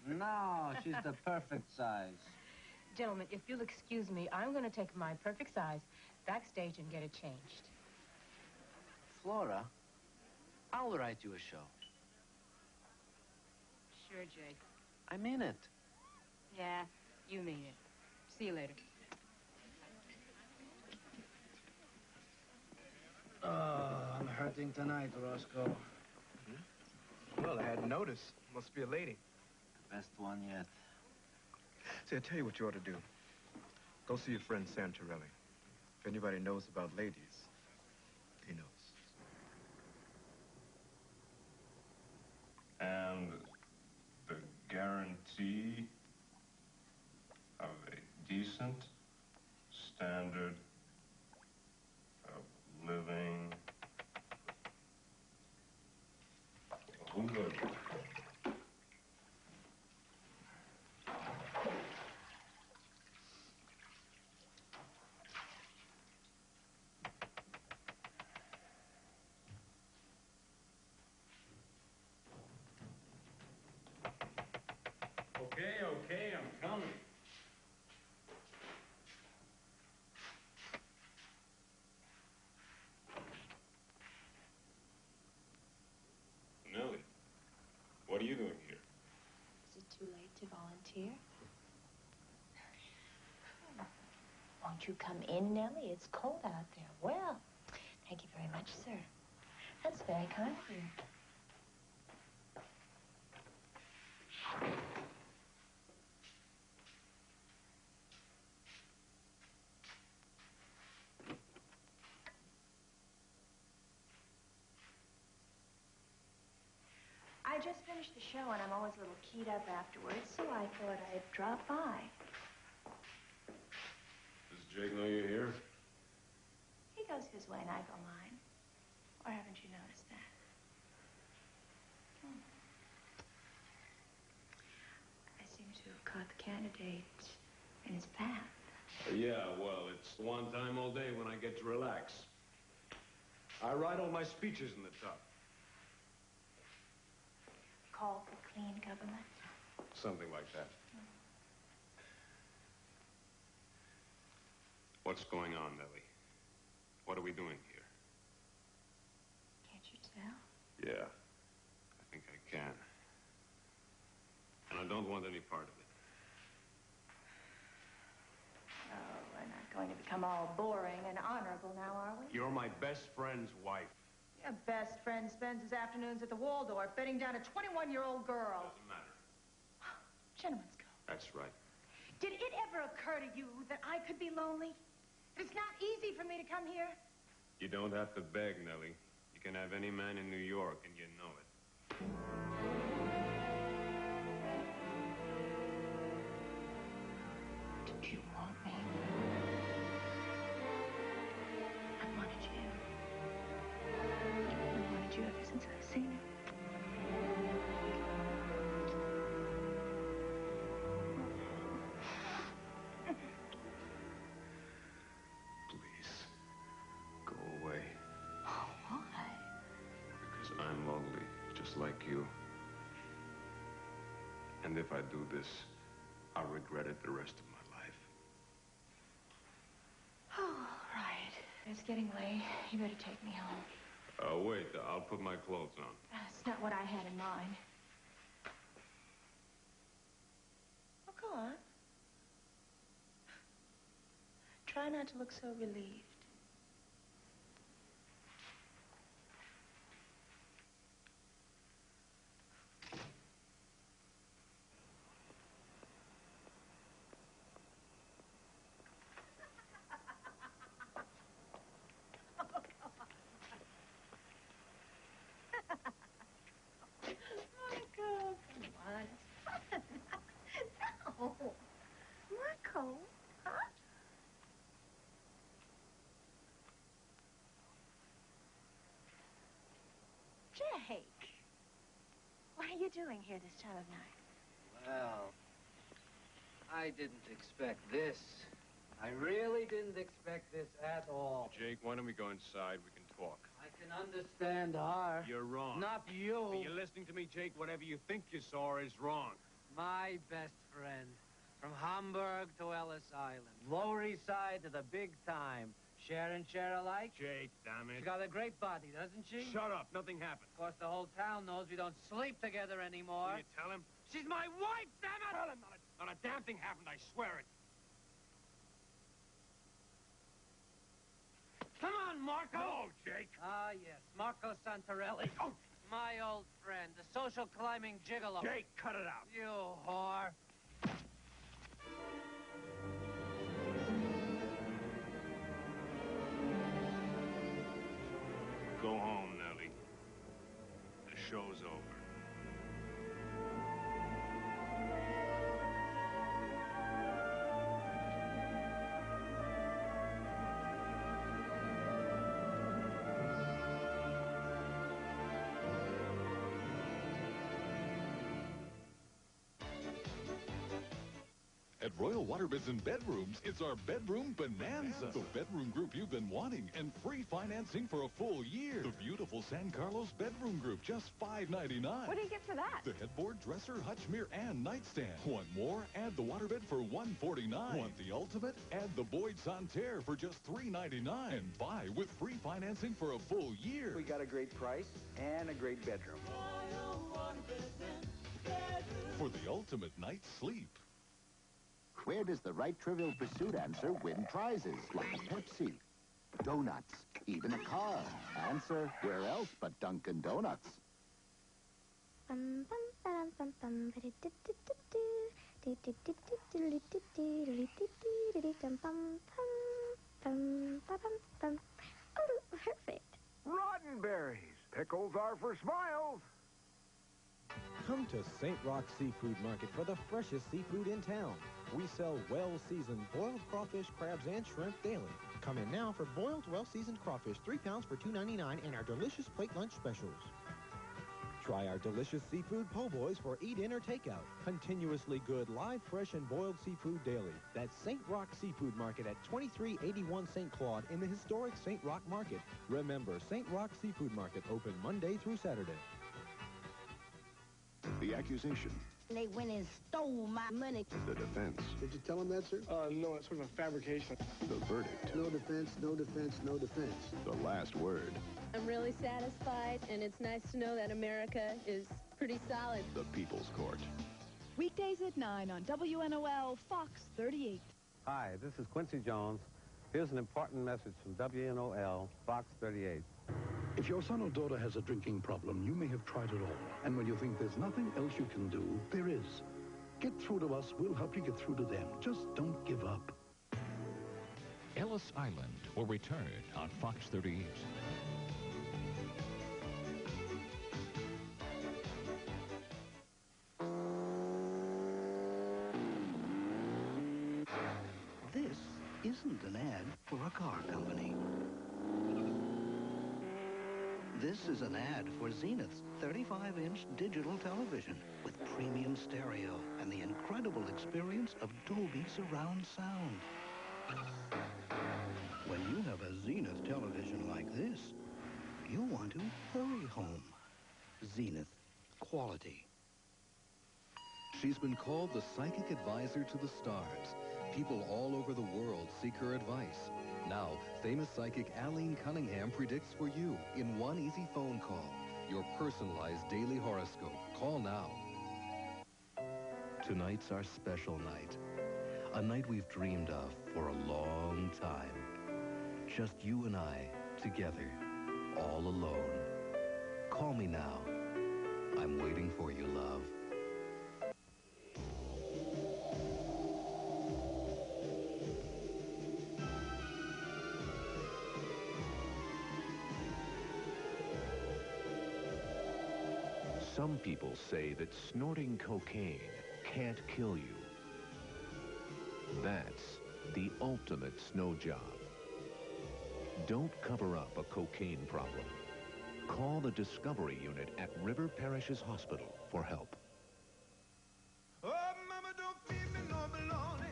No, she's the perfect size. Gentlemen, if you'll excuse me, I'm going to take my perfect size backstage and get it changed. Flora, I'll write you a show. Sure, Jake. I mean it. Yeah, you mean it. See you later. Oh, I'm hurting tonight, Roscoe. Well, I hadn't noticed. Must be a lady. Best one yet. See, I tell you what you ought to do. Go see your friend Santorelli. If anybody knows about ladies, he knows. And the guarantee of a decent standard of living. Oh, good. Okay, I'm coming. Nellie, what are you doing here? Is it too late to volunteer? Won't you come in, Nellie? It's cold out there. Well, thank you very much, sir. That's very kind of you. I just finished the show, and I'm always a little keyed up afterwards, so I thought I'd drop by. Does Jake know you're here? He goes his way, and I go mine. Or haven't you noticed that? I seem to have caught the candidate in his path. Yeah, well, it's one time all day when I get to relax. I write all my speeches in the tub. Call for clean government? Something like that. What's going on, Nellie? What are we doing here? Can't you tell? Yeah, I think I can. And I don't want any part of it. Oh, we're not going to become all boring and honorable now, are we? You're my best friend's wife. Your best friend spends his afternoons at the Waldorf betting down a 21-year-old girl. Doesn't matter. Gentlemen's Club. That's right. Did it ever occur to you that I could be lonely? That it's not easy for me to come here? You don't have to beg, Nellie. You can have any man in New York, and you know it. Did you want me? I wanted you. I wanted you ever since I've seen you. Please, go away. Oh, why? Because I'm lonely, just just like you. And if I do this, I'll regret it the rest of my life. Oh, right. It's getting late. You better take me home. Wait, I'll put my clothes on. That's not what I had in mind. Oh, go on. Try not to look so relieved. Marco, come on. No. Marco, huh? Jake, what are you doing here this time of night? Well, I didn't expect this. I really didn't expect this at all. Jake, why don't we go inside? We can talk. I can understand her. You're wrong. Not you. Are you listening to me, Jake? Whatever you think you saw is wrong. My best friend. From Hamburg to Ellis Island. Lower East Side to the big time. Share and share alike? Jake, damn it. She's got a great body, doesn't she? Shut up. Nothing happened. Of course, the whole town knows we don't sleep together anymore. Will you tell him? She's my wife, damn it! Tell him. Not a damn thing happened, I swear it. Come on, Marco! No, Jake. Ah, yes, Marco Santarelli. Oh. My old friend, the social climbing gigolo. Jake, cut it out. You whore. Go home, Nellie. The show's over. At Royal Waterbeds and Bedrooms, it's our Bedroom Bonanza. The bedroom group you've been wanting and free financing for a full year. The beautiful San Carlos Bedroom Group, just $5.99. What do you get for that? The headboard, dresser, hutchmere, and nightstand. Want more? Add the waterbed for $149. Want the ultimate? Add the Boyd Santerre for just $3.99. And buy with free financing for a full year. We got a great price and a great bedroom. For the ultimate night's sleep. Where does the right Trivial Pursuit answer win prizes, like a Pepsi, donuts, even a car? Answer, where else but Dunkin' Donuts? Perfect. Roddenberries. Pickles are for smiles. Come to St. Rock Seafood Market for the freshest seafood in town. We sell well-seasoned boiled crawfish, crabs, and shrimp daily. Come in now for boiled, well-seasoned crawfish, 3 pounds for $2.99, and our delicious plate lunch specials. Try our delicious seafood po' boys for eat-in or takeout. Continuously good, live, fresh, and boiled seafood daily. That's St. Rock Seafood Market at 2381 St. Claude in the historic St. Rock Market. Remember, St. Rock Seafood Market, open Monday through Saturday. The accusation. They went and stole my money. The defense. Did you tell him that, sir? No, it's sort of a fabrication. The verdict. No defense, no defense, no defense. The last word. I'm really satisfied, and it's nice to know that America is pretty solid. The People's Court. Weekdays at 9 on WNOL Fox 38. Hi, this is Quincy Jones. Here's an important message from WNOL Fox 38. If your son or daughter has a drinking problem, you may have tried it all. And when you think there's nothing else you can do, there is. Get through to us. We'll help you get through to them. Just don't give up. Ellis Island will return on Fox 38. This isn't an ad for a car company. This is an ad for Zenith's 35-inch digital television with premium stereo and the incredible experience of Dolby surround sound. When you have a Zenith television like this, you want to hurry home. zenith, quality. She's been called the psychic advisor to the stars. People all over the world seek her advice. Now, famous psychic Aline Cunningham predicts for you in one easy phone call. Your personalized daily horoscope. Call now. Tonight's our special night. A night we've dreamed of for a long time. Just you and I, together, all alone. Call me now. I'm waiting for you, love. Some people say that snorting cocaine can't kill you. That's the ultimate snow job. Don't cover up a cocaine problem. Call the Discovery Unit at River Parishes Hospital for help. Oh, mama, don't feed me no bologna.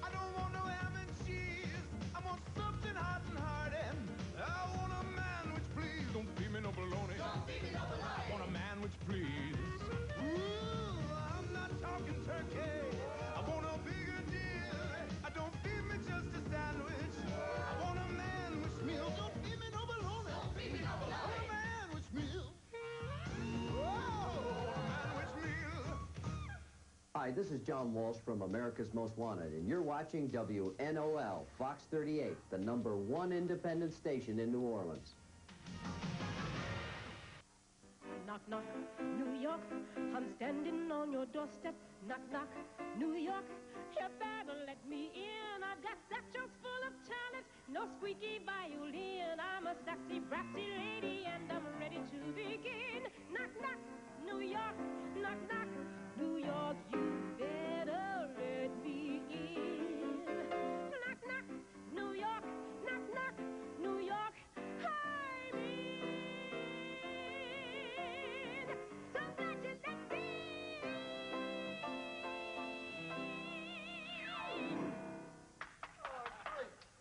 I don't want no ham and cheese. I want something hot and hearty. I want a man which please. Don't feed me no bologna. Don't feed me no bologna. I want a man which please. Ooh, I'm not talking turkey. I want a bigger deal. I don't feed me just a sandwich. I want a man which meal. Don't feed me no bologna. Don't feed me no bologna. I want a man which meal. Hi, this is John Walsh from America's Most Wanted, and you're watching WNOL, Fox 38, the #1 independent station in New Orleans. Knock, knock, New York, I'm standing on your doorstep. Knock, knock, New York, you better let me in. I've got satchels full of talent, no squeaky violin. I'm a sassy, brassy lady, and I'm ready to begin. Knock, knock, New York, knock, knock, New York, you better let me in. Knock, knock, New York, knock, knock, New York, I'm in. So glad you let me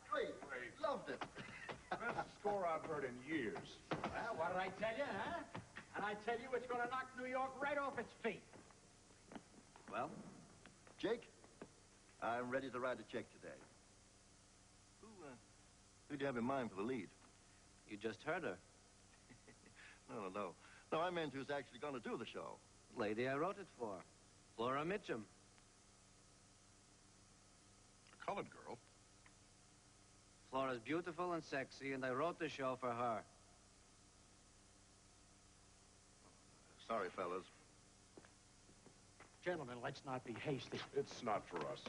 Great. Loved it. Best score I've heard in years. Well, what did I tell you, huh? And I tell you, it's going to knock New York right off its feet. Well, Jake, I'm ready to write a check today. Who do you have in mind for the lead? You just heard her. No. No, I meant who's actually going to do the show. Lady I wrote it for, Flora Mitchum. A colored girl? Flora's beautiful and sexy, and I wrote the show for her. Sorry, fellas. Gentlemen, let's not be hasty. It's not for us.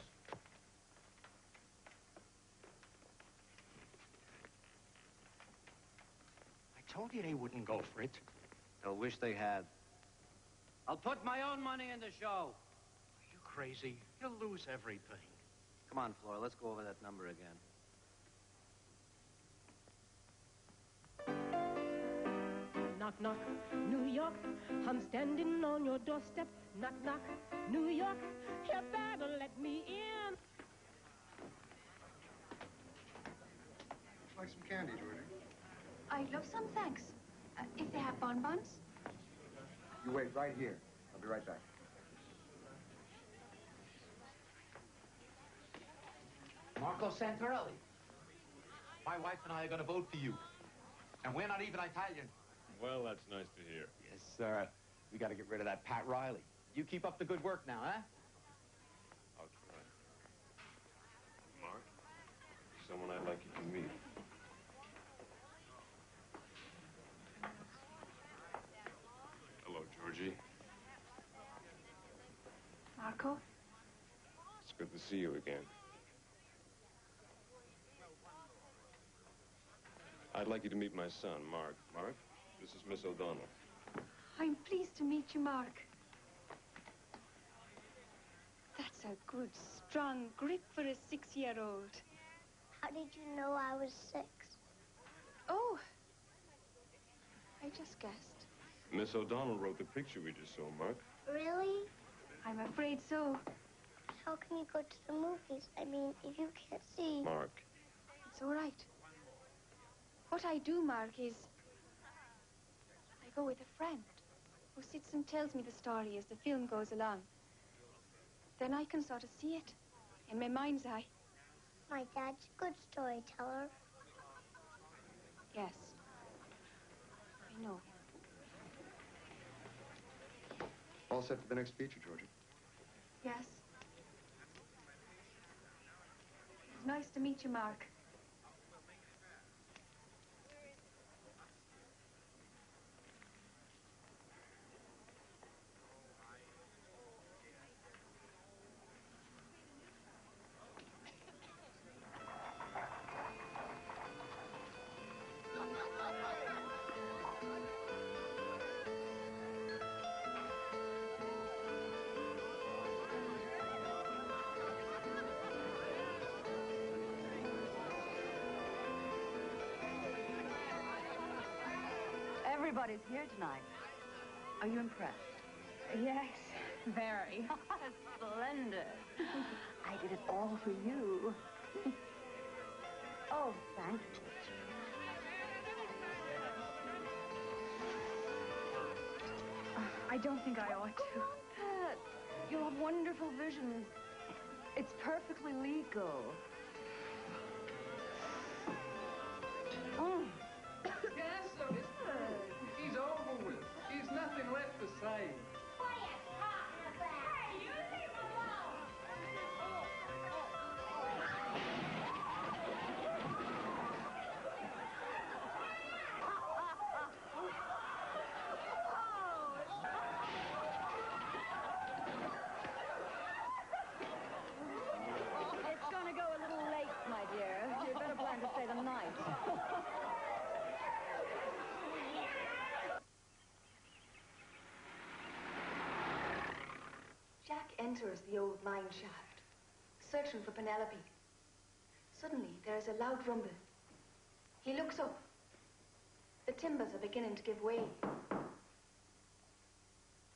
I told you they wouldn't go for it. They'll wish they had. I'll put my own money in the show. Are you crazy? You'll lose everything. Come on, Flora, let's go over that number again. Knock, knock, New York, I'm standing on your doorstep. Knock, knock, New York, you better let me in. Like some candy, Georgie. I'd love some, thanks. If they have bonbons. You wait right here. I'll be right back. Marco Santarelli. My wife and I are going to vote for you. And we're not even Italian. Well, that's nice to hear. Yes, sir. We got to get rid of that Pat Riley. You keep up the good work now, huh? I'll try. Mark, someone I'd like you to meet. Hello, Georgie. Marco? It's good to see you again. I'd like you to meet my son, Mark. Mark, this is Miss O'Donnell. I'm pleased to meet you, Mark. That's a good, strong grip for a 6-year-old. How did you know I was 6? Oh, I just guessed. Miss O'Donnell wrote the picture we just saw, Mark. Really? I'm afraid so. How can you go to the movies? I mean, if you can't see. Mark. It's all right. What I do, Mark, is I go with a friend. who sits and tells me the story as the film goes along. Then I can sort of see it in my mind's eye. My dad's a good storyteller. Yes. I know. All set for the next feature, Georgie. Yes. It's nice to meet you, Mark. Everybody's here tonight. Are you impressed? Yes, very. Splendid. I did it all for you. Oh, thank you. I don't think I ought to. Come on, Pat. You have wonderful vision. It's perfectly legal. Yes, sir, it's he's over with. He's nothing left to say. It's going to go a little late, my dear. You'd better plan to stay the night. Jack enters the old mine shaft, searching for Penelope. Suddenly, there is a loud rumble. He looks up. The timbers are beginning to give way.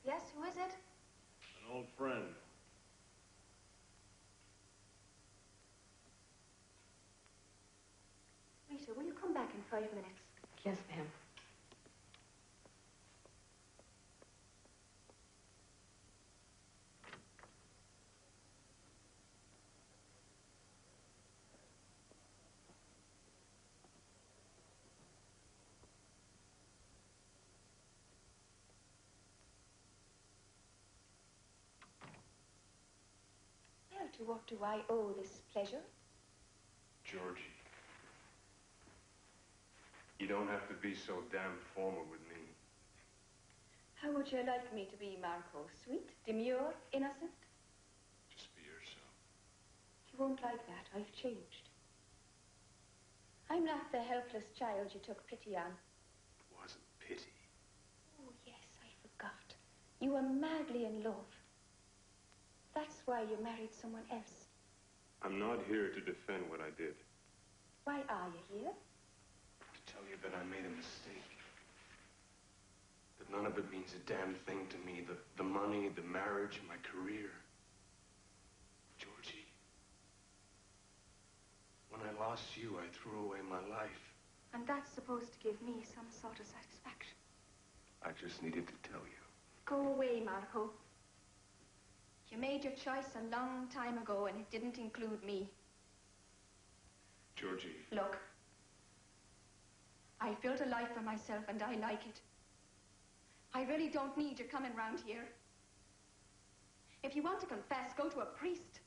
Yes, who is it? An old friend. Rita, will you come back in 5 minutes? Yes, ma'am. Well, to what do I owe this pleasure? Georgie. You don't have to be so damn formal with me. How would you like me to be, Marco? Sweet, demure, innocent? Just be yourself. You won't like that. I've changed. I'm not the helpless child you took pity on. It wasn't pity. Oh, yes, I forgot. You were madly in love. That's why you married someone else. I'm not here to defend what I did. Why are you here? To tell you that I made a mistake. That none of it means a damn thing to me. The money, the marriage, my career. Georgie. When I lost you, I threw away my life. And that's supposed to give me some sort of satisfaction. I just needed to tell you. Go away, Marco. You made your choice a long time ago, and it didn't include me. Georgie. Look. I've built a life for myself, and I like it. I really don't need you coming round here. If you want to confess, go to a priest.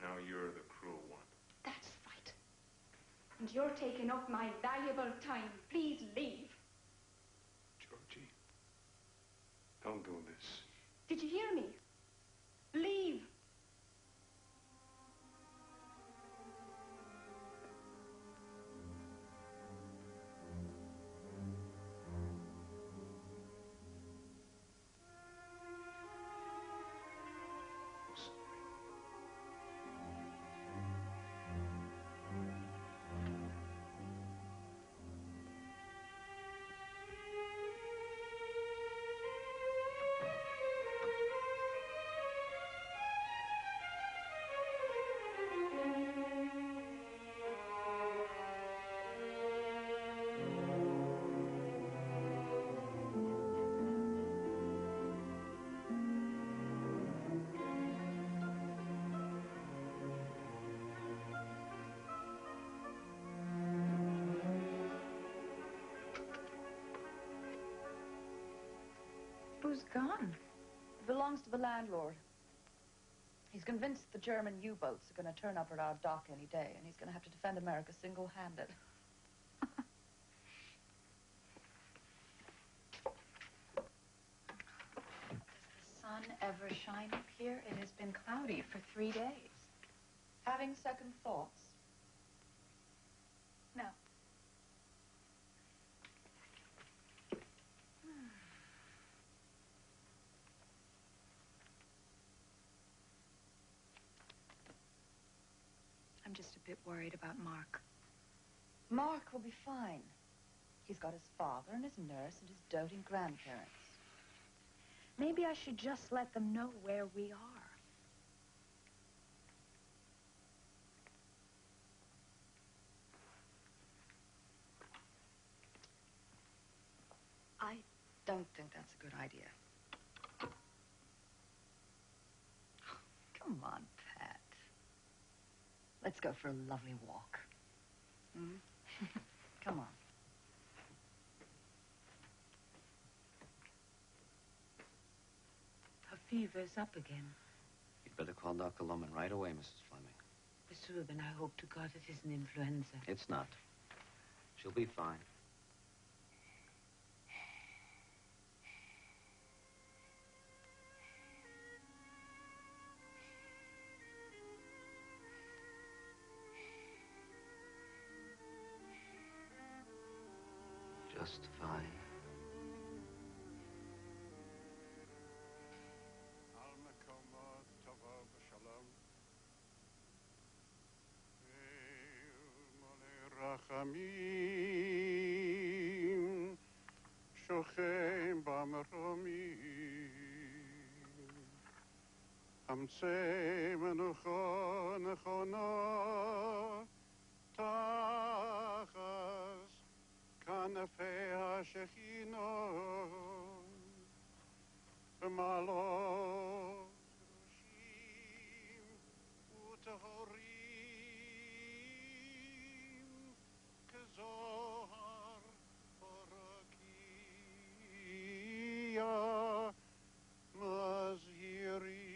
Now you're the cruel one. That's right. And you're taking up my valuable time. Please leave. Georgie. Don't do this. Did you hear me? Leave. Who's gone? It belongs to the landlord. He's convinced the German U-boats are going to turn up at our dock any day, and he's going to have to defend America single-handed. Does the sun ever shine up here? It has been cloudy for 3 days. Having second thoughts? No. I'm just a bit worried about Mark. Mark will be fine. He's got his father and his nurse and his doting grandparents. Maybe I should just let them know where we are. I don't think that's a good idea. Come on, Pat. Let's go for a lovely walk. Hmm? Come on. Her fever's up again. You'd better call Dr. Lohman right away, Mrs. Fleming. Miss Rubin, I hope to God it isn't influenza. It's not. She'll be fine. Just fine. רחמים שוכן במרומים אמצי מנוחה נכונה תחת כנפי השכינה במעלות קדושים וטהורים כזוהר ברקיע מזהירים.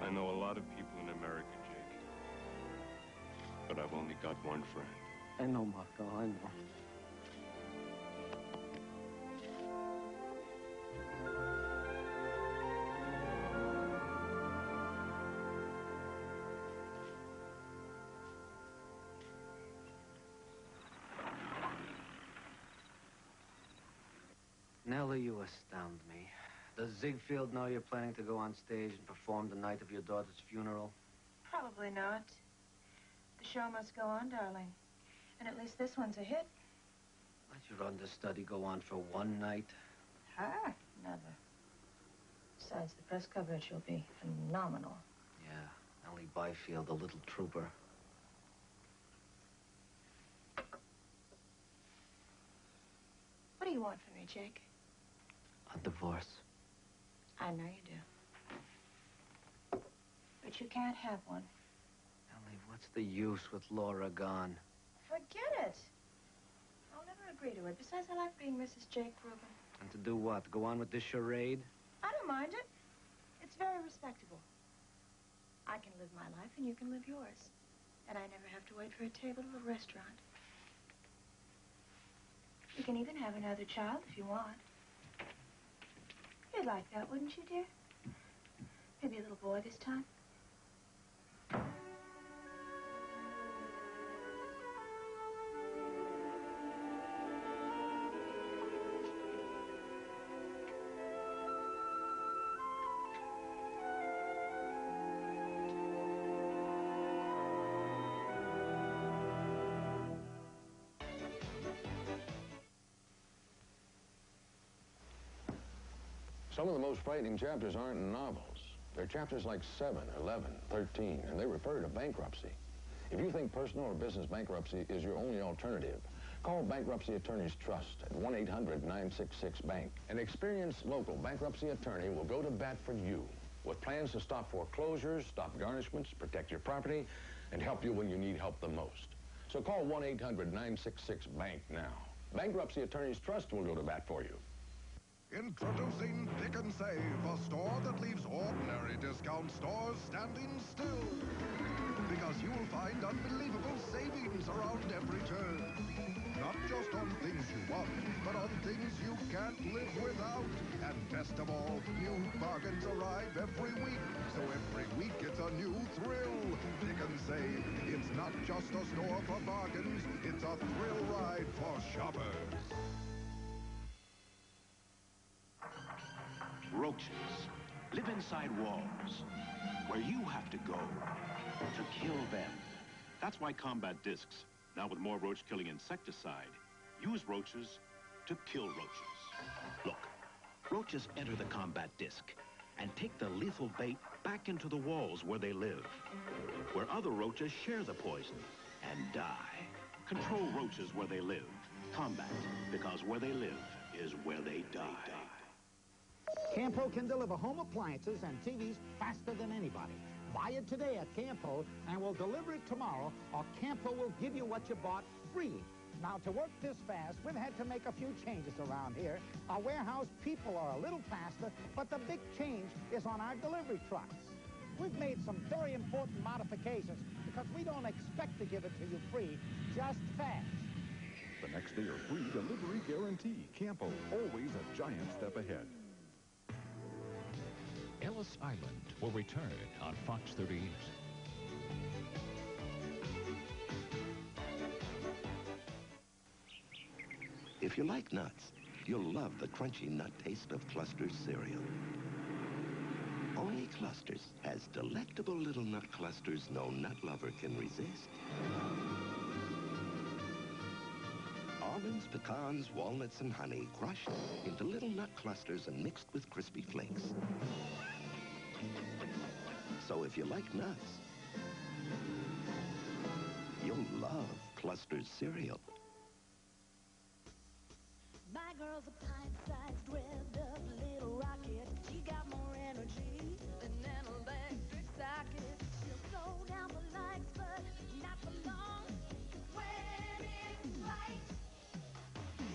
I know a lot of people in America, Jake. But I've only got one friend. I know, Marco, I know. Nellie, you astound me. Does Ziegfeld know you're planning to go on stage and perform the night of your daughter's funeral? Probably not. The show must go on, darling. And at least this one's a hit. Let your understudy go on for one night? Her? Never. Besides, the press coverage will be phenomenal. Yeah, Nellie Byfield, the little trooper. What do you want from me, Jake? A divorce. I know you do. But you can't have one. Nellie, what's the use with Laura gone? Forget it. I'll never agree to it. Besides, I like being Mrs. Jake Rubin. And to do what? Go on with this charade? I don't mind it. It's very respectable. I can live my life and you can live yours. And I never have to wait for a table at a restaurant. You can even have another child if you want. You'd like that, wouldn't you, dear? Maybe a little boy this time. Some of the most frightening chapters aren't in novels. They're chapters like 7, 11, 13, and they refer to bankruptcy. If you think personal or business bankruptcy is your only alternative, call Bankruptcy Attorneys Trust at 1-800-966-BANK. An experienced local bankruptcy attorney will go to bat for you with plans to stop foreclosures, stop garnishments, protect your property, and help you when you need help the most. So call 1-800-966-BANK now. Bankruptcy Attorneys Trust will go to bat for you. Introducing Pick and Save, a store that leaves ordinary discount stores standing still. Because you'll find unbelievable savings around every turn. Not just on things you want, but on things you can't live without. And best of all, new bargains arrive every week. So every week it's a new thrill. Pick and Save. It's not just a store for bargains, it's a thrill ride for shoppers. Roaches live inside walls where you have to go to kill them. That's why Combat Discs, now with more roach-killing insecticide, use roaches to kill roaches. Look, roaches enter the Combat Disc and take the lethal bait back into the walls where they live, where other roaches share the poison and die. Control roaches where they live. Combat, because where they live is where they die. Campo can deliver home appliances and TVs faster than anybody. Buy it today at Campo, and we'll deliver it tomorrow, or Campo will give you what you bought free. Now, to work this fast, we've had to make a few changes around here. Our warehouse people are a little faster, but the big change is on our delivery trucks. We've made some very important modifications because we don't expect to give it to you free, just fast. The next day or free delivery guarantee. Campo, always a giant step ahead. Ellis Island will return on Fox 38. If you like nuts, you'll love the crunchy nut taste of Clusters cereal. Only Clusters has delectable little nut clusters no nut lover can resist. Almonds, pecans, walnuts, and honey crushed into little nut clusters and mixed with crispy flakes. So if you like nuts, you'll love Clusters cereal. My girl's a pint-sized, revved-up little rocket. She got more energy than an electric socket. She'll slow down for likes, but not for long. When it's light,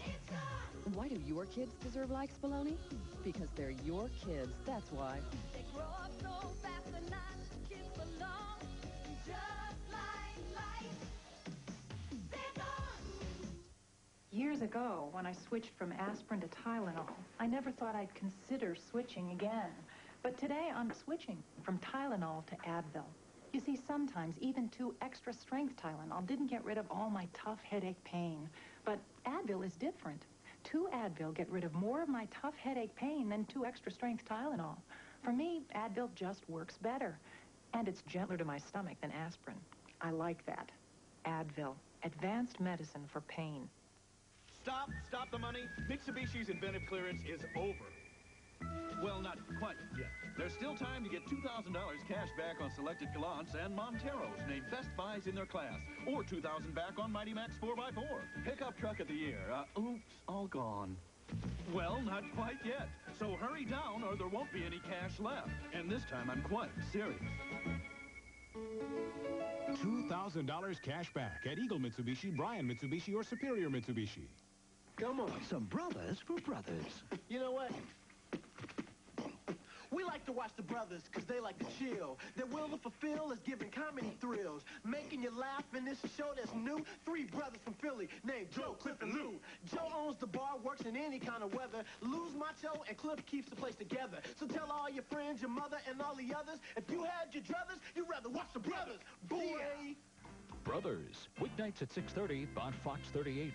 it's gone. Why do your kids deserve likes, Baloney? Because they're your kids, that's why. They grow up so fast and not kids for long. Just like light, they're gone. Years ago, when I switched from aspirin to Tylenol, I never thought I'd consider switching again. But today, I'm switching from Tylenol to Advil. You see, sometimes even 2 extra-strength Tylenol didn't get rid of all my tough headache pain. But Advil is different. 2 Advil get rid of more of my tough headache pain than 2 extra-strength Tylenol. For me, Advil just works better. And it's gentler to my stomach than aspirin. I like that. Advil, advanced medicine for pain. Stop the money. Mitsubishi's inventive clearance is over. Well, not quite yet. There's still time to get $2,000 cash back on selected Gallants and Monteros named Best Buys in their class. Or $2,000 back on Mighty Max 4x4. Pickup truck of the year. Oops, all gone. Well, not quite yet. So hurry down or there won't be any cash left. And this time I'm quite serious. $2,000 cash back at Eagle Mitsubishi, Bryan Mitsubishi, or Superior Mitsubishi. Come on. Some brothers for brothers. You know what? We like to watch the brothers because they like to chill. Their will to fulfill is giving comedy thrills. Making you laugh in this show that's new. Three brothers from Philly named Joe, Cliff, and Lou. Joe owns the bar, works in any kind of weather. Lou's macho, and Cliff keeps the place together. So tell all your friends, your mother, and all the others, if you had your druthers, you'd rather watch the brothers. Boy! Yeah. Brothers, weeknights at 6:30 on Fox 38.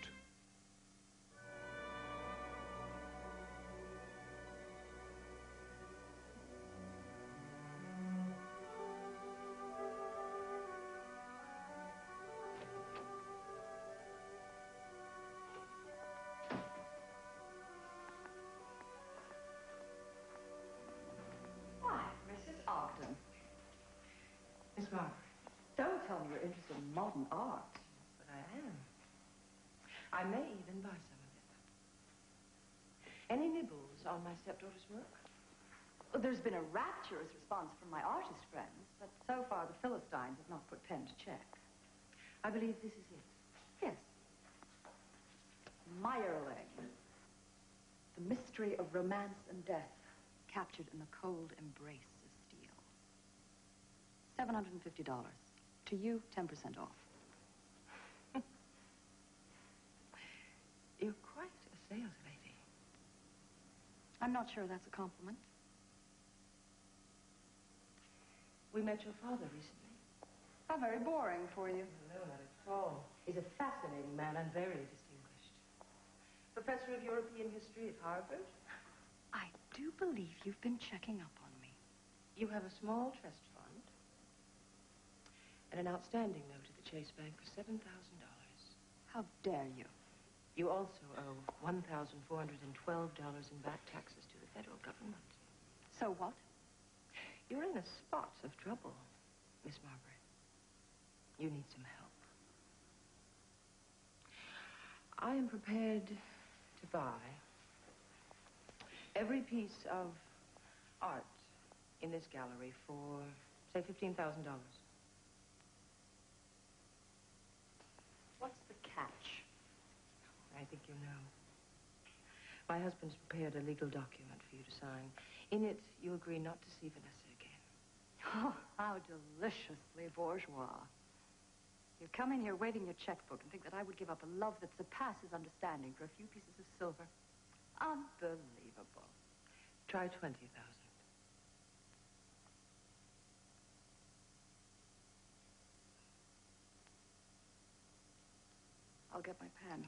Miss Margaret, don't tell me you're interested in modern art. But I am. I may even buy some of it. Any nibbles on my stepdaughter's work? Well, there's been a rapturous response from my artist friends, but so far the Philistines have not put pen to check. I believe this is it. Yes. Meyerling. The mystery of romance and death, captured in the cold embrace of steel. $750. To you, 10% off. You're quite a sales lady. I'm not sure that's a compliment. We met your father recently. How very boring for you. No, not at all. He's a fascinating man and very distinguished. Professor of European History at Harvard. I do believe you've been checking up on me. You have a small trust fund and an outstanding note at the Chase Bank for $7,000. How dare you? You also owe $1,412 in back taxes to the federal government. So what? You're in a spot of trouble, Miss Margaret. You need some help. I am prepared to buy every piece of art in this gallery for, say, $15,000. What's the catch? I think you know. My husband's prepared a legal document for you to sign. In it, you agree not to see Vanessa again. Oh, how deliciously bourgeois. You come in here waving your checkbook and think that I would give up a love that surpasses understanding for a few pieces of silver. Unbelievable. Try 20,000. I'll get my pen.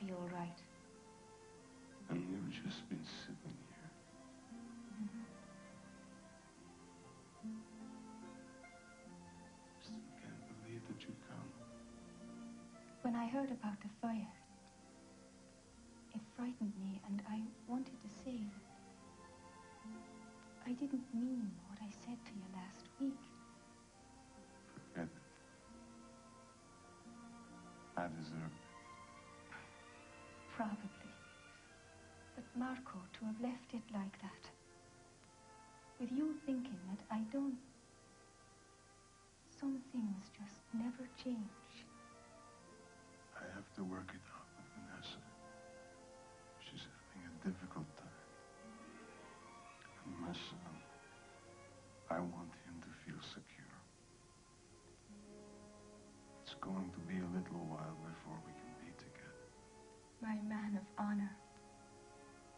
be all right. And you've just been sitting here. Still can't believe that you've come. When I heard about the fire, it frightened me, and I wanted to say that I didn't mean what I said to you last week. Forget it. I deserve it. Probably. But Marco, to have left it like that, with you thinking that I don't... Some things just never change. I have to work it out with Vanessa. She's having a difficult time. And my son, I want him to feel secure. It's going to be a little while before we can be together. My man of honor,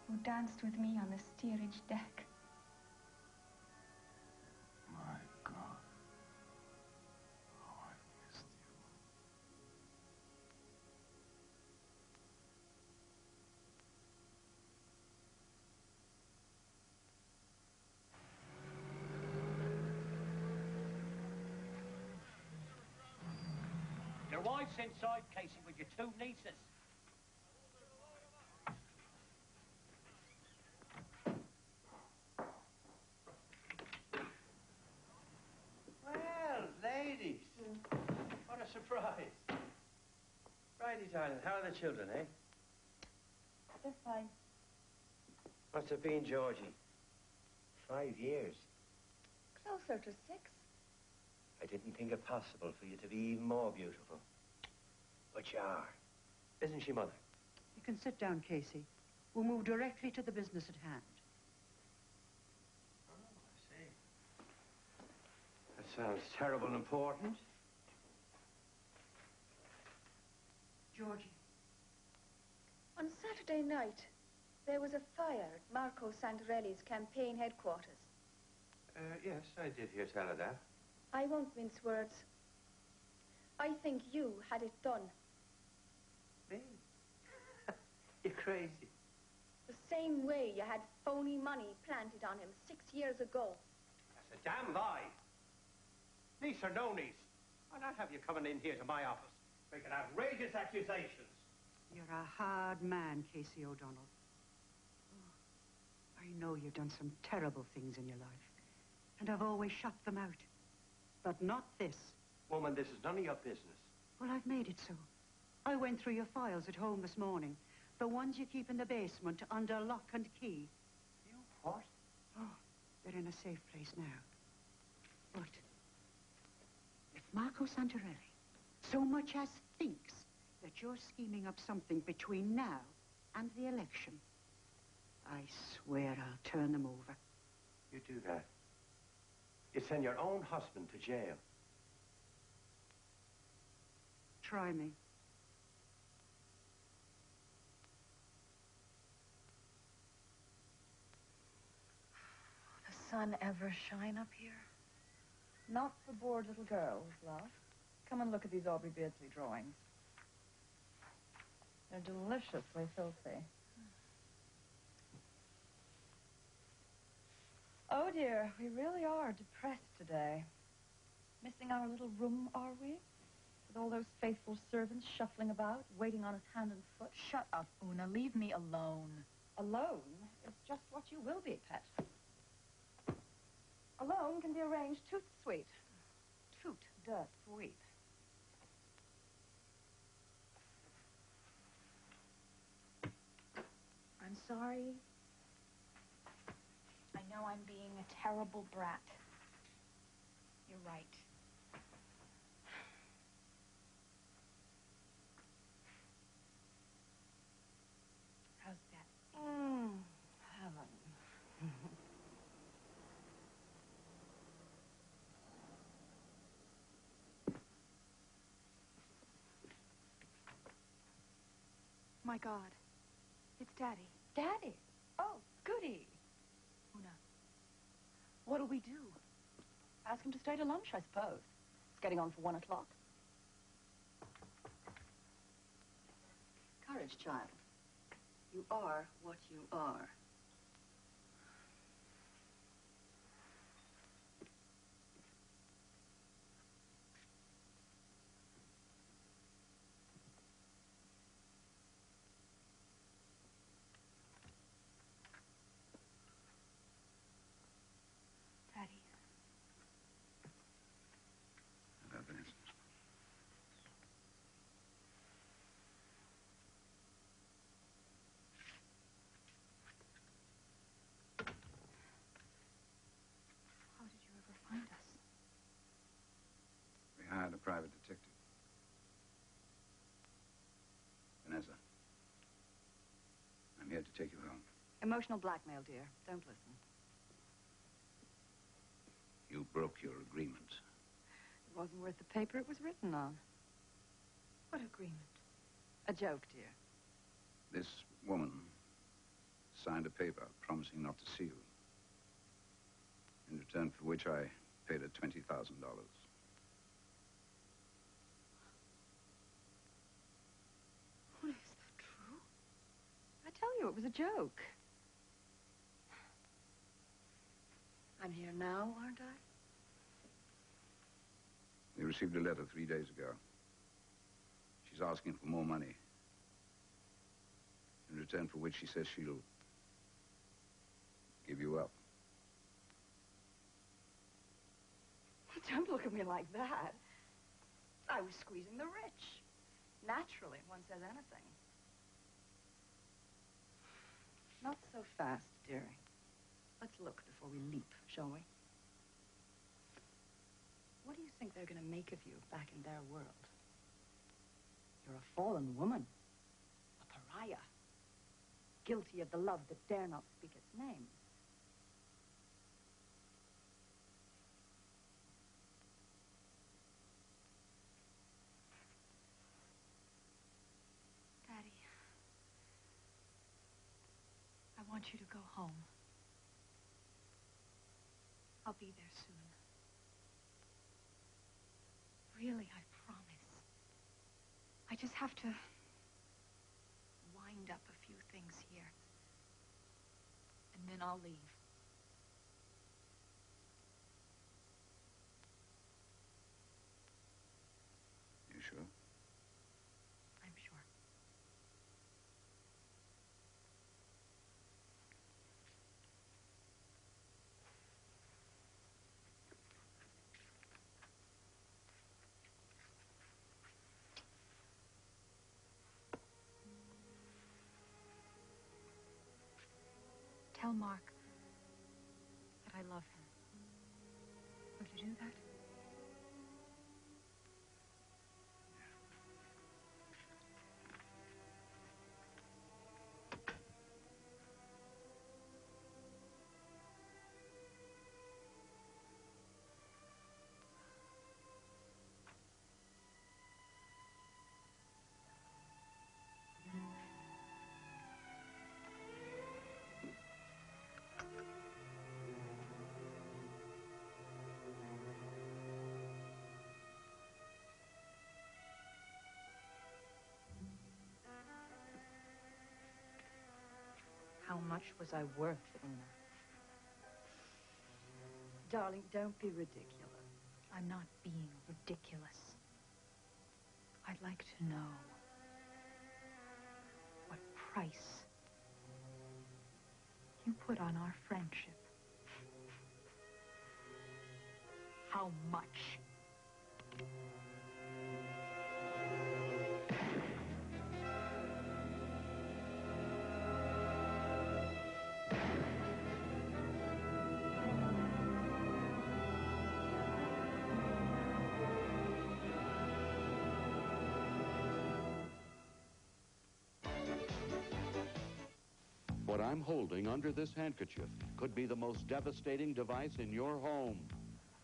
who danced with me on the steerage deck. My God. How I've missed you. Your wife's inside, Casey, with your two nieces. Well, ladies, what a surprise. Righty, darling, how are the children, eh? They're fine. Must have been, Georgie. 5 years. Closer to 6. I didn't think it possible for you to be even more beautiful. But you are. Isn't she, Mother? You can sit down, Casey. We'll move directly to the business at hand. Oh, I see. That sounds terrible important. Georgie. On Saturday night, there was a fire at Marco Santarelli's campaign headquarters. Yes, I did hear tell of that. I won't mince words. I think you had it done. Me? You're crazy. The same way you had phony money planted on him 6 years ago. That's a damn lie. Niece or no niece, I'll not have you coming in here to my office making outrageous accusations. You're a hard man, Casey O'Donnell. Oh, I know you've done some terrible things in your life, and I've always shut them out. But not this. Woman, this is none of your business. Well, I've made it so. I went through your files at home this morning. The ones you keep in the basement under lock and key. You what? Oh, they're in a safe place now. But if Marco Santarelli so much as thinks that you're scheming up something between now and the election, I swear I'll turn them over. You do that. You send your own husband to jail. Try me. The sun ever shine up here? Not for bored little girls, love. Come and look at these Aubrey Beardsley drawings. They're deliciously filthy. Oh, dear, we really are depressed today. Missing our little room, are we? With all those faithful servants shuffling about, waiting on us hand and foot. Shut up, Una. Leave me alone. Alone is just what you will be, pet. Alone can be arranged toot sweet. Toot does sweet. I'm sorry. I know I'm being a terrible brat. You're right. How's that? Helen. My God. It's Daddy. Daddy? Oh, goody. Una, what'll we do? Ask him to stay to lunch, I suppose. It's getting on for 1 o'clock. Courage. courage, child. You are what you are. Daddy. Hello, Vanessa. How did you ever find us? We hired a private detective. Vanessa, I'm here to take you home. Emotional blackmail, dear. Don't listen. You broke your agreement. It wasn't worth the paper it was written on. What agreement? A joke, dear. This woman signed a paper promising not to see you. In return for which I paid her $20,000. What, is that true? I tell you, it was a joke. I'm here now, aren't I? We received a letter 3 days ago. She's asking for more money. In return for which she says she'll give you up. Don't look at me like that. I was squeezing the rich. Naturally, one says anything. Not so fast, dearie. Let's look before we leap, shall we? What do you think they're going to make of you back in their world? You're a fallen woman. A pariah. Guilty of the love that dare not speak its name. Daddy, I want you to go home. I'll be there soon. Really, I promise. I just have to wind up a few things here. And then I'll leave. You sure? I'm sure. Tell Mark that I love him. Will you do that? How much was I worth, Una? Darling, don't be ridiculous. I'm not being ridiculous. I'd like to know what price you put on our friendship. How much? What I'm holding under this handkerchief could be the most devastating device in your home.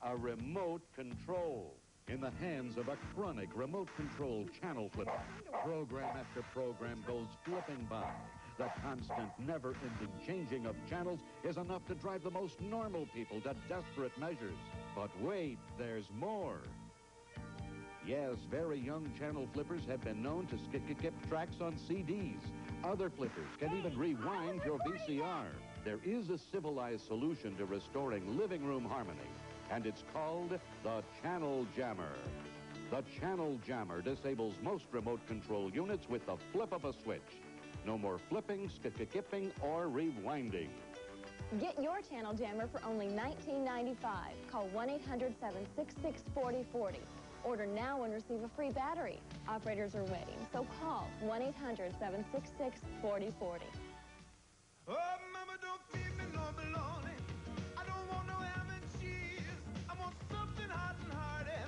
A remote control in the hands of a chronic remote control channel flipper. Program after program goes flipping by. The constant, never-ending changing of channels is enough to drive the most normal people to desperate measures. But wait, there's more. Yes, very young channel flippers have been known to skip tracks on CDs. Other flippers can even rewind your VCR. There is a civilized solution to restoring living room harmony, and it's called the Channel Jammer. The Channel Jammer disables most remote control units with the flip of a switch. No more flipping, skipping, or rewinding. Get your Channel Jammer for only $19.95. Call 1-800-766-4040. Order now and receive a free battery. Operators are waiting, so call 1-800-766-4040. Oh, mama, don't feed me no bologna. I don't want no ham and cheese. I want something hot and hearty.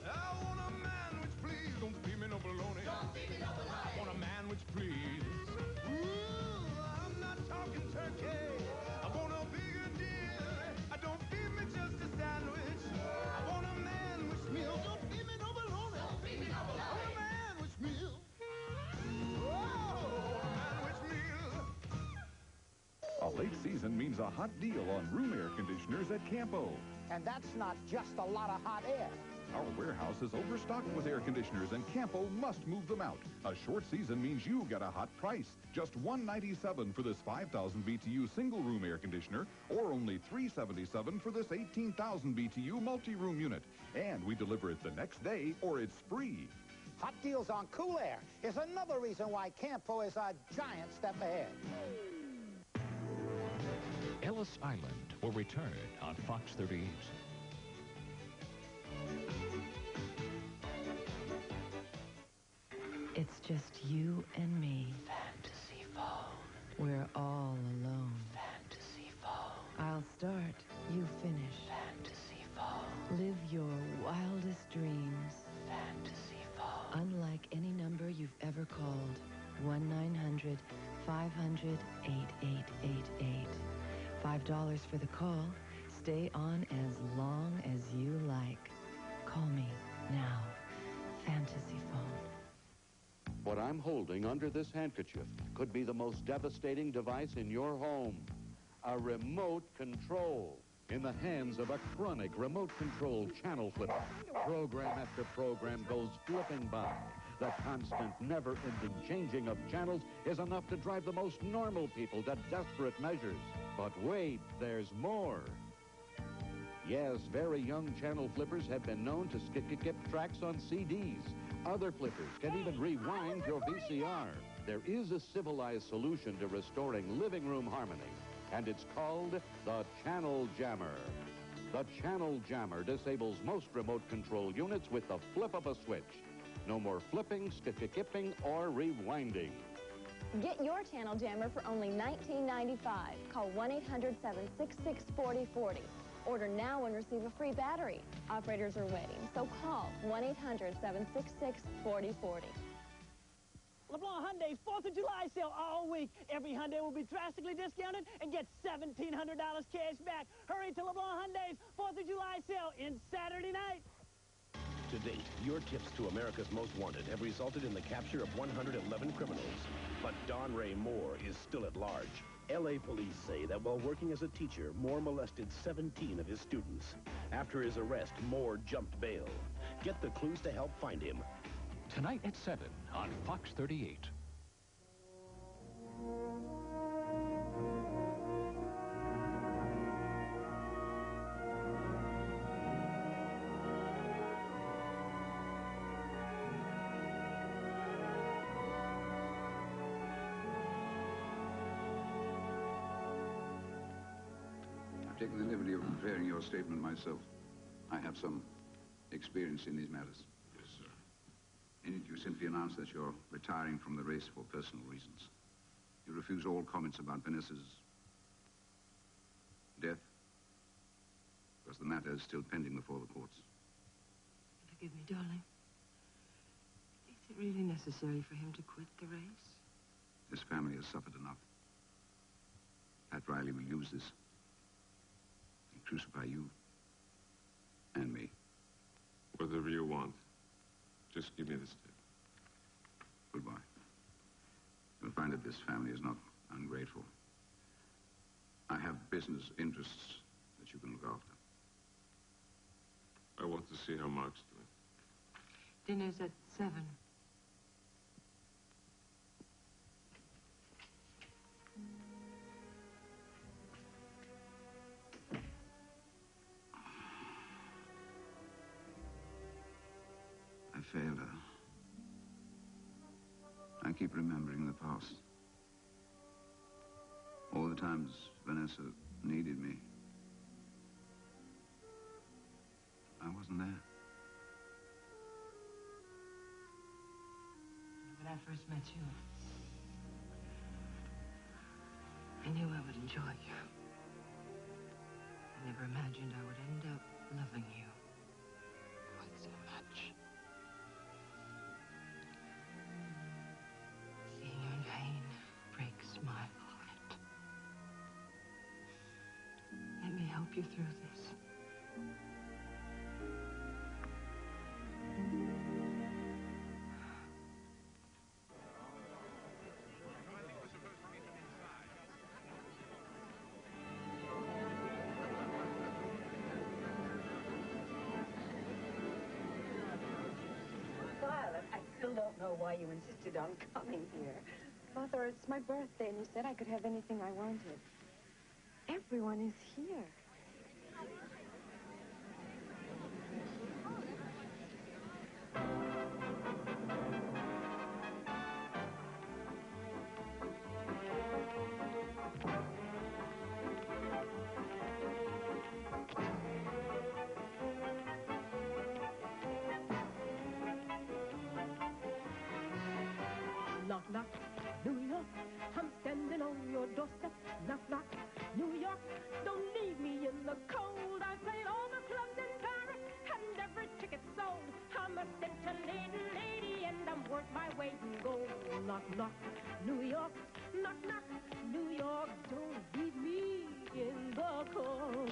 I want a man which please don't feed me no bologna. Don't feed me no bologna. I want a man which please. Ooh, I'm not talking turkey. I want a bigger deal. I don't feed me just a sandwich. I want a man which meal. Don't feed me no bologna. Don't feed me no bologna. I want a man which meal. Oh, a man which meal. A late season means a hot deal on room air conditioners at Campo. And that's not just a lot of hot air. Our warehouse is overstocked with air conditioners, and Campo must move them out. A short season means you get a hot price. Just $197 for this 5,000 BTU single-room air conditioner, or only $377 for this 18,000 BTU multi-room unit. And we deliver it the next day, or it's free. Hot deals on cool air is another reason why Campo is a giant step ahead. Ellis Island will return on Fox 38. It's just you and me. Fantasy phone. We're all alone. Fantasy phone. I'll start, you finish. Fantasy phone. Live your wildest dreams. Fantasy phone. Unlike any number you've ever called. 1-900-500-8888. $5 for the call. Stay on as long as you like. Call me now. Fantasy phone. What I'm holding under this handkerchief could be the most devastating device in your home. A remote control in the hands of a chronic remote control channel flipper. Program after program goes flipping by. The constant, never-ending changing of channels is enough to drive the most normal people to desperate measures. But wait, there's more. Yes, very young channel flippers have been known to skip tracks on CDs. Other flippers can even rewind your VCR. There is a civilized solution to restoring living room harmony, and it's called the Channel Jammer. The Channel Jammer disables most remote control units with the flip of a switch. No more flipping, skipping, or rewinding. Get your Channel Jammer for only $19.95. Call 1-800-766-4040. Order now and receive a free battery. Operators are waiting, so call 1-800-766-4040. LeBlanc Hyundai's 4th of July sale all week. Every Hyundai will be drastically discounted and get $1,700 cash back. Hurry to LeBlanc Hyundai's 4th of July sale in Saturday night. To date, your tips to America's Most Wanted have resulted in the capture of 111 criminals. But Don Ray Moore is still at large. L.A. police say that while working as a teacher, Moore molested 17 of his students. After his arrest, Moore jumped bail. Get the clues to help find him. Tonight at 7 on Fox 38. I've taken the liberty of preparing your statement myself. I have some experience in these matters. Yes, sir. In it, you simply announce that you're retiring from the race for personal reasons. You refuse all comments about Vanessa's death, because the matter is still pending before the courts. Forgive me, darling. Is it really necessary for him to quit the race? This family has suffered enough. Pat Riley will use this and crucify you and me. Whatever you want. Just give me the stick. Goodbye. You'll find that this family is not ungrateful. I have business interests that you can look after. I want to see how Mark's doing. Dinner's at 7. I failed her. I keep remembering the past. All the times Vanessa needed me. I wasn't there. When I first met you, I knew I would enjoy you. I never imagined I would end up loving you quite so much. Seeing you in pain breaks my heart. Let me help you through this. Violet, I still don't know why you insisted on coming here. Mother, it's my birthday, and you said I could have anything I wanted. Everyone is here. Knock, knock, New York, I'm standing on your doorstep. Knock, knock, New York, don't leave me in the cold. I played all the clubs in Paris, and every ticket sold. I'm a scintillating lady, and I'm worth my weight in gold. Knock, knock, New York, knock, knock, New York, don't leave me in the cold.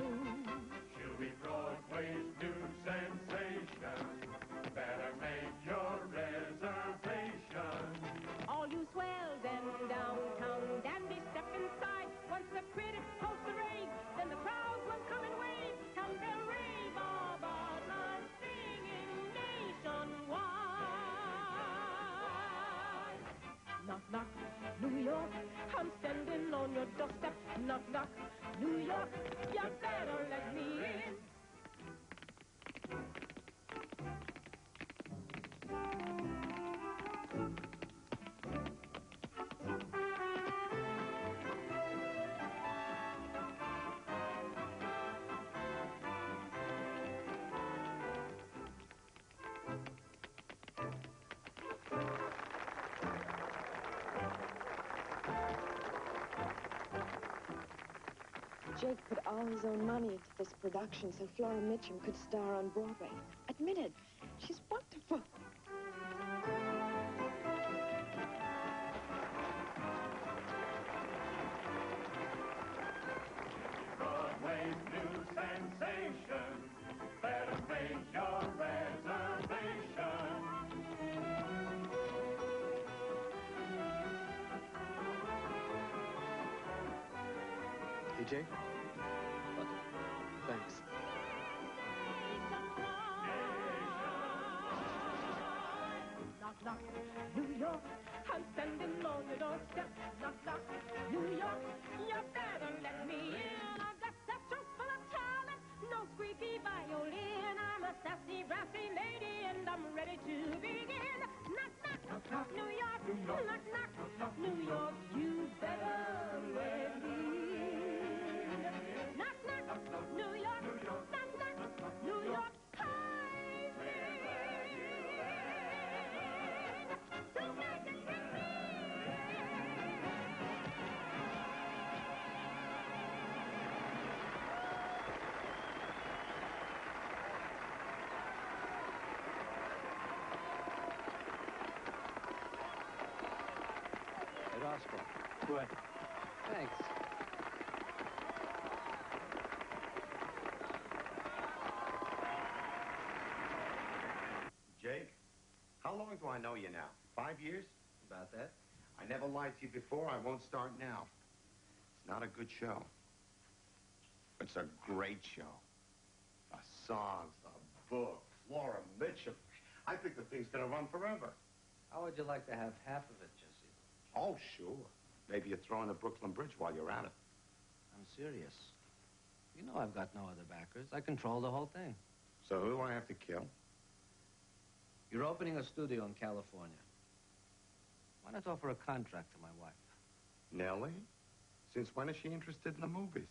She'll be Broadway's new sensation. Better make your reservation. All you swells and downtown dandies step inside. Once the critics post the rave, then the crowds will come and wave. And they'll rave about us singing nationwide. Knock, knock, New York, I'm standing on your doorstep. Knock, knock, New York, you better let me in. Jake put all his own money into this production so Flora Mitchum could star on Broadway. Admitted, she's wonderful. Broadway's new sensation. Better make your reservation. Hey, Jay. What? Thanks. Knock, knock, New York, I'm standing on your doorstep. Knock, knock, New York, you better let me in. I've got satchels full of talent, no squeaky violin. I'm a sassy, brassy lady, and I'm ready to begin. Knock, knock, knock, New York, knock, knock, New York, you better let me in. Knock, knock, New York, knock, knock, New York, Hey, Roscoe. What? Thanks. Jake, how long do I know you now? 5 years? About that. I never lied to you before. I won't start now. It's not a good show. It's a great show. The songs, the book, Flora Mitchum. I think the thing's gonna run forever. How would you like to have half of it, Jesse? Oh, sure. Maybe you throw in the Brooklyn Bridge while you're at it. I'm serious. You know I've got no other backers. I control the whole thing. So who do I have to kill? You're opening a studio in California. Why not offer a contract to my wife? Nellie? Since when is she interested in the movies?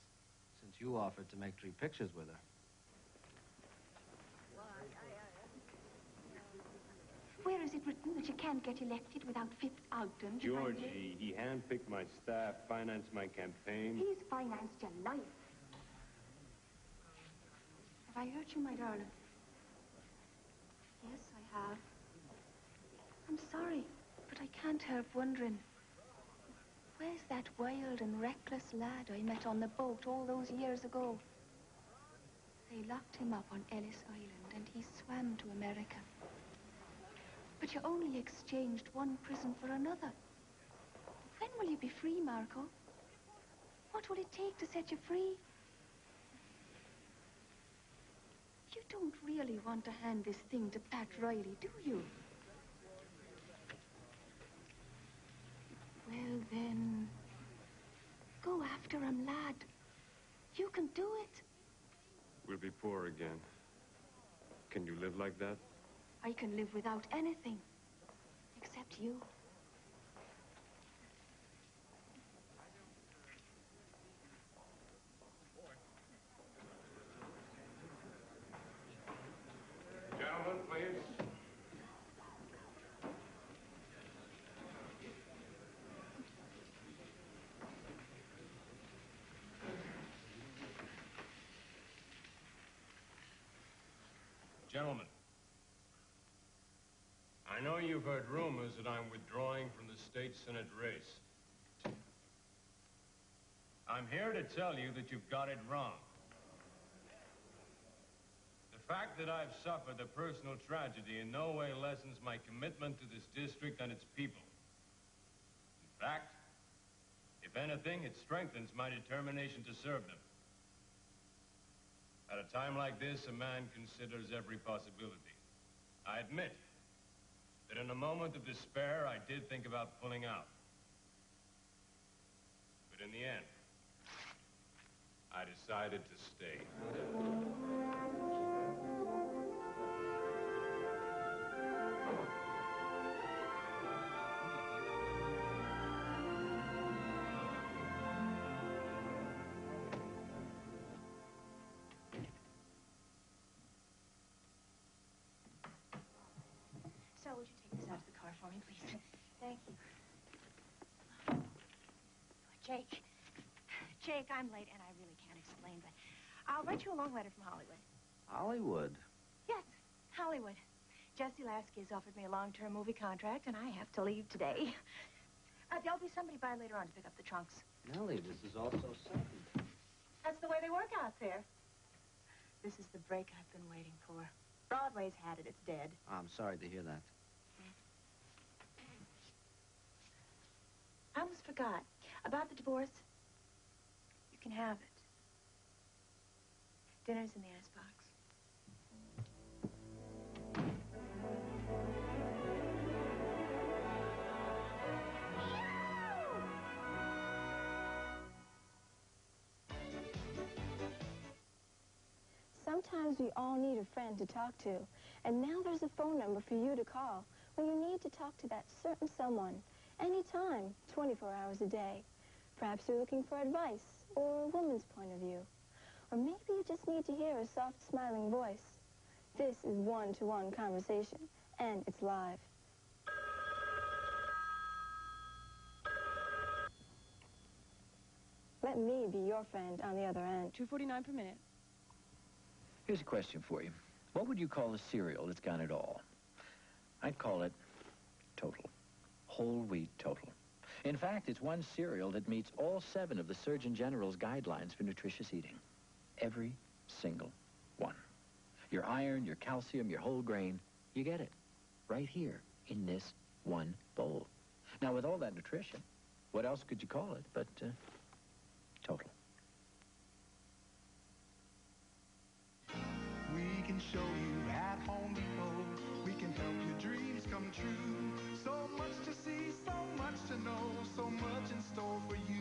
Since you offered to make 3 pictures with her. Where is it written that you can't get elected without Fifth Ogden? Georgie, he handpicked my staff, financed my campaign. He's financed your life. Have I hurt you, my darling? Yes, I have. I'm sorry, but I can't help wondering. Where's that wild and reckless lad I met on the boat all those years ago? They locked him up on Ellis Island and he swam to America. But you only exchanged one prison for another. When will you be free, Marco? What will it take to set you free? You don't really want to hand this thing to Pat Riley, do you? Well, then, go after him, lad. You can do it. We'll be poor again. Can you live like that? I can live without anything, except you. Gentlemen, please. Gentlemen, I know you've heard rumors that I'm withdrawing from the state Senate race. I'm here to tell you that you've got it wrong. The fact that I've suffered a personal tragedy in no way lessens my commitment to this district and its people. In fact, if anything, it strengthens my determination to serve them. At a time like this, a man considers every possibility. I admit that in a moment of despair, I did think about pulling out. But in the end, I decided to stay. So, would you take this out of the car for me, please? Thank you. Jake, I'm late, and I really can't explain, but I'll write you a long letter from Hollywood. Hollywood? Yes, Hollywood. Jesse Lasky has offered me a long-term movie contract, and I have to leave today. There'll be somebody by later on to pick up the trunks. Nellie, this is all so sudden. That's the way they work out there. This is the break I've been waiting for. Broadway's had it. It's dead. I'm sorry to hear that. I almost forgot. About the divorce, you can have it. Dinner's in the icebox. Sometimes we all need a friend to talk to, and now there's a phone number for you to call when you need to talk to that certain someone, anytime, 24 hours a day. Perhaps you're looking for advice or a woman's point of view, or maybe you just need to hear a soft, smiling voice. This is one-to-one conversation, and it's live. Let me be your friend on the other end. $2.49 per minute. Here's a question for you. What would you call a cereal that's got it all? I'd call it Total. Whole wheat Total. In fact, it's one cereal that meets all 7 of the Surgeon General's guidelines for nutritious eating. Every single one. Your iron, your calcium, your whole grain, you get it. Right here in this one bowl. Now, with all that nutrition, what else could you call it but Total? We can show you at Home Depot. We can help come true. So much to see, so much to know, so much in store for you.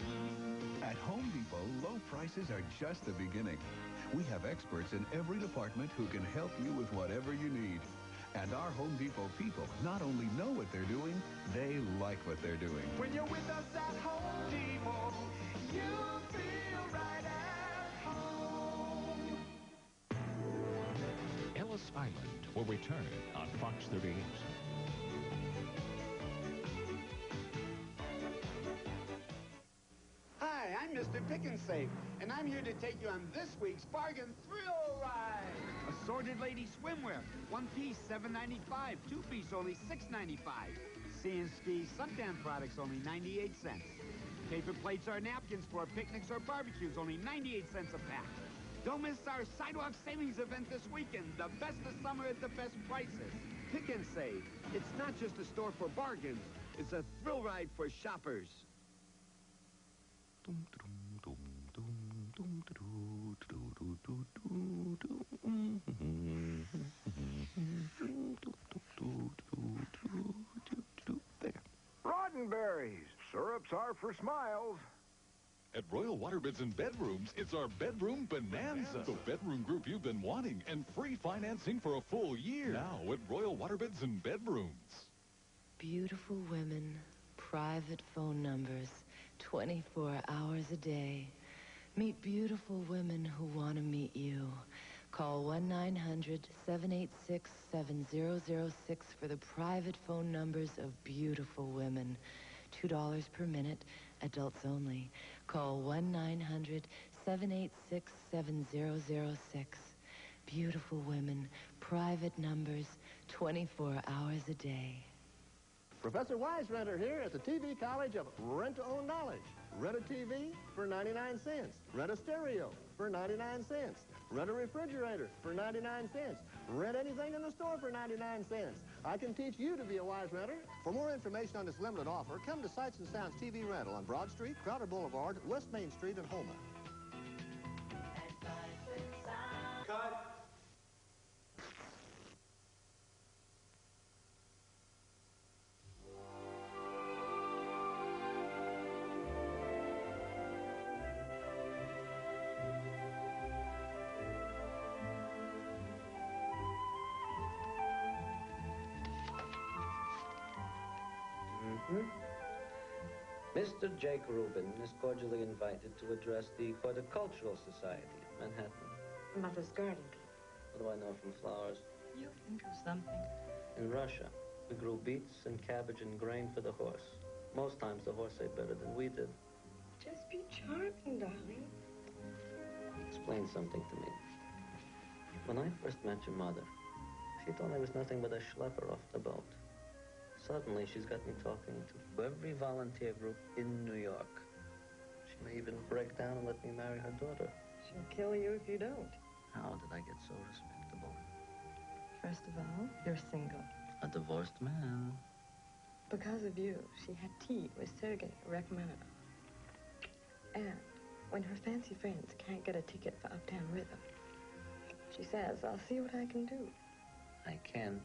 At Home Depot, low prices are just the beginning. We have experts in every department who can help you with whatever you need. And our Home Depot people not only know what they're doing, they like what they're doing. When you're with us at Home Depot, you feel right at home. Ellis Island will return on Fox 38. Hi, I'm Mr. Pick and Save, and I'm here to take you on this week's Bargain Thrill Ride. Assorted lady swimwear, one piece $7.95, two piece only $6.95. Sea and Ski suntan products only 98 cents. Paper plates or napkins for picnics or barbecues only 98 cents a pack. Don't miss our sidewalk savings event this weekend. The best of summer at the best prices. Pick and Save. It's not just a store for bargains. It's a thrill ride for shoppers. Roddenberries. Syrups are for smiles. At Royal Waterbeds and Bedrooms, it's our bedroom bonanza. The bedroom group you've been wanting and free financing for a full year. Now at Royal Waterbeds and Bedrooms. Beautiful women, private phone numbers, 24 hours a day. Meet beautiful women who want to meet you. Call 1-900-786-7006 for the private phone numbers of beautiful women. $2 per minute, adults only. Call 1-900-786-7006. Beautiful women, private numbers, 24 hours a day. Professor Weisrenter here at the TV College of Rent-to-Own Knowledge. Rent a TV for 99 cents. Rent a stereo for 99 cents. Rent a refrigerator for 99 cents. Rent anything in the store for 99 cents. I can teach you to be a wise renter. For more information on this limited offer, come to Sights and Sounds TV Rental on Broad Street, Crowder Boulevard, West Main Street, and Houma. Cut. Mr. Jake Rubin is cordially invited to address the Horticultural Society of Manhattan. Mother's garden. What do I know from flowers? You think of something. In Russia, we grew beets and cabbage and grain for the horse. Most times the horse ate better than we did. Just be charming, darling. Explain something to me. When I first met your mother, she thought I was nothing but a schlepper off the boat. Suddenly, she's got me talking to every volunteer group in New York. She may even break down and let me marry her daughter. She'll kill you if you don't. How did I get so respectable? First of all, you're single. A divorced man. Because of you, she had tea with Sergei Rachmaninoff. And when her fancy friends can't get a ticket for Uptown Rhythm, she says, I'll see what I can do. I can't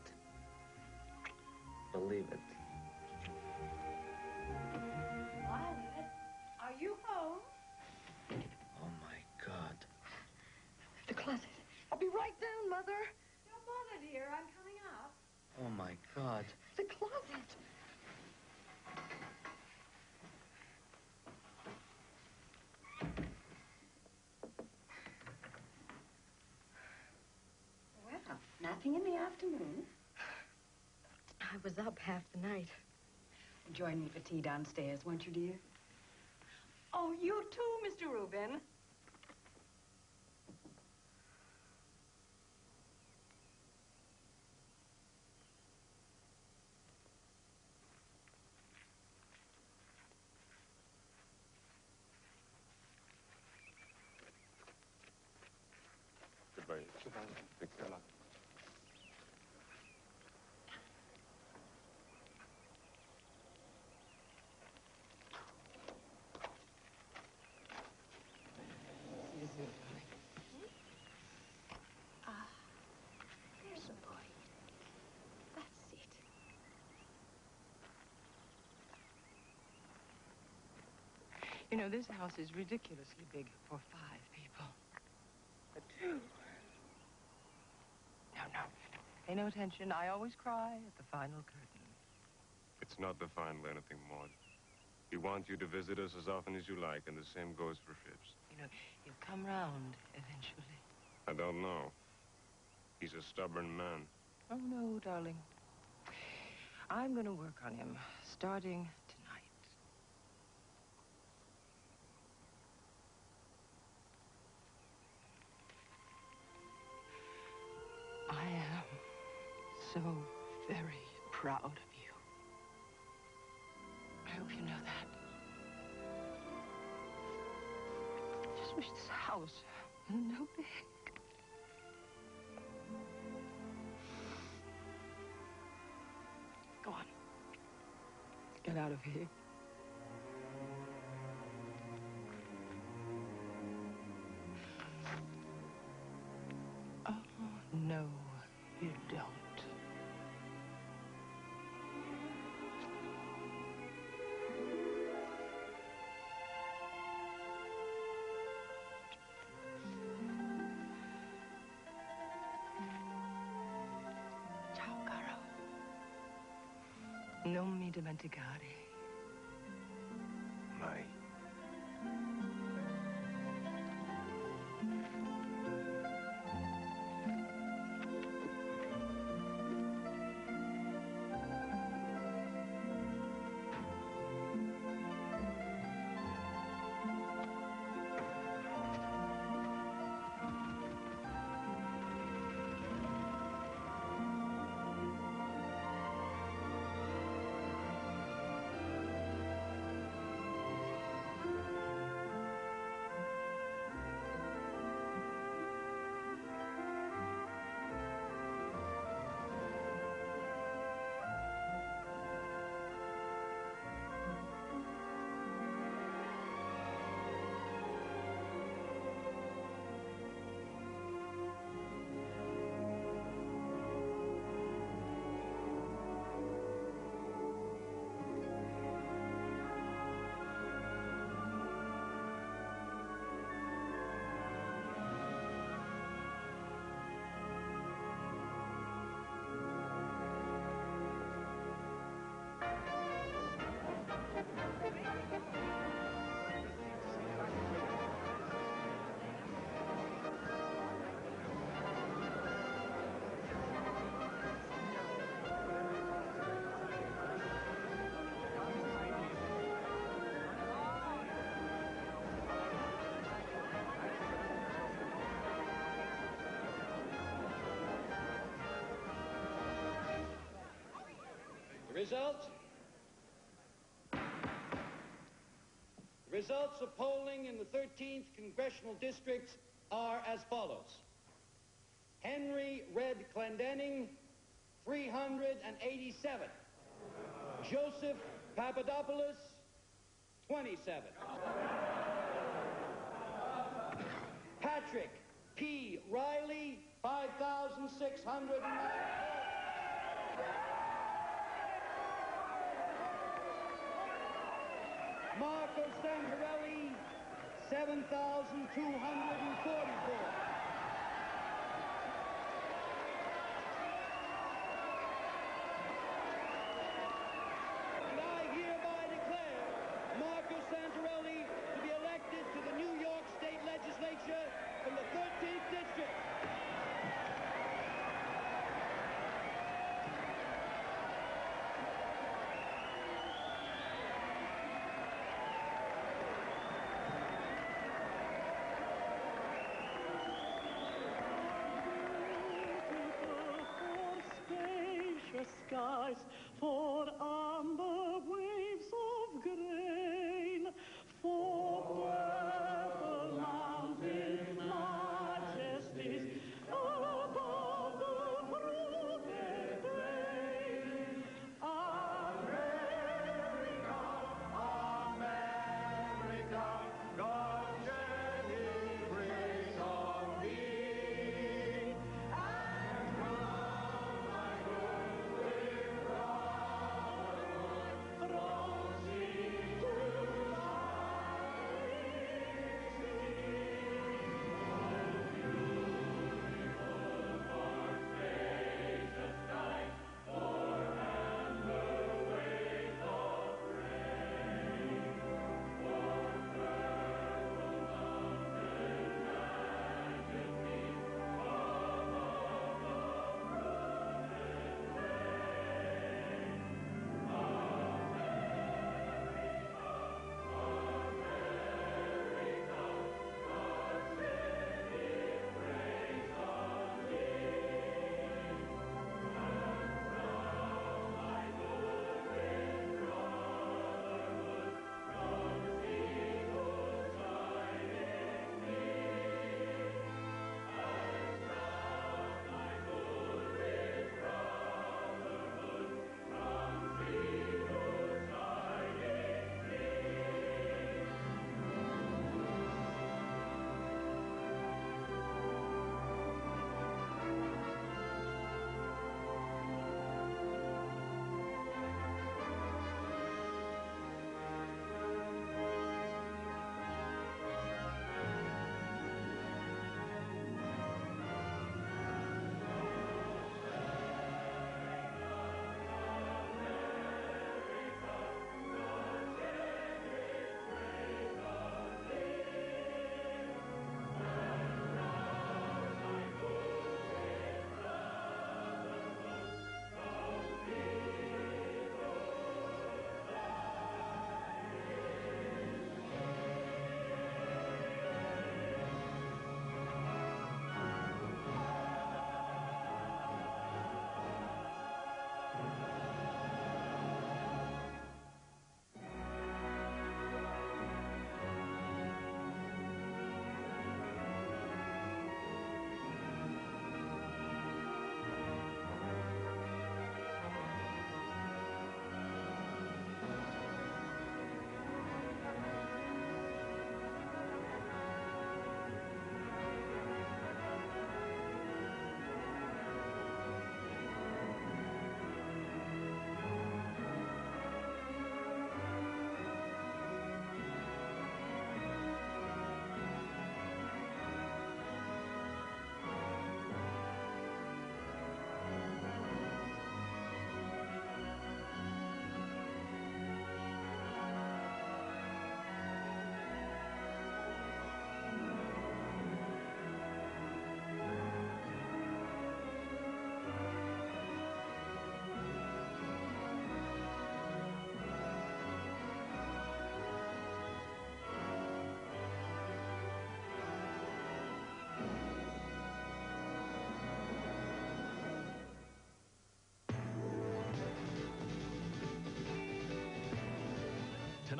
believe it. Violet, are you home? Oh, my God. The closet. I'll be right down, Mother. Don't bother, dear. I'm coming up. Oh, my God. The closet. Well, nothing in the afternoon. I was up half the night. Join me for tea downstairs, won't you, dear? Oh, you too, Mr. Rubin. Goodbye. Goodbye. Thanks a lot. You know, this house is ridiculously big for 5 people. But 2. No. Pay no attention. I always cry at the final curtain. It's not the final anything, Maud. We want you to visit us as often as you like, and the same goes for Phipps. You know, he'll come round eventually. I don't know. He's a stubborn man. Oh, no, darling. I'm going to work on him, starting tonight. I am so very proud of you. I hope you know that. I just wish this house wasn't so big. Go on. Get out of here. Oh, no, you don't. Ciao, caro. Non mi dimenticare. Mai. Results? The results of polling in the 13th Congressional District are as follows. Henry Red Clendenning, 387. Joseph Papadopoulos, 27. Patrick P. Riley, 5,609. Marco Santarelli, 7,244. And I hereby declare Marco Santarelli to be elected to the New York State Legislature from the 13th District. Skies, for amber waves of grain, for purple mountain majesties above the broken plain. America, America, God shed His grace on thee, and come, my good, with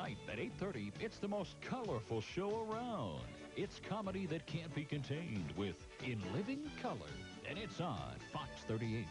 Tonight at 8:30, it's the most colorful show around. It's comedy that can't be contained with In Living Color, and it's on Fox 38.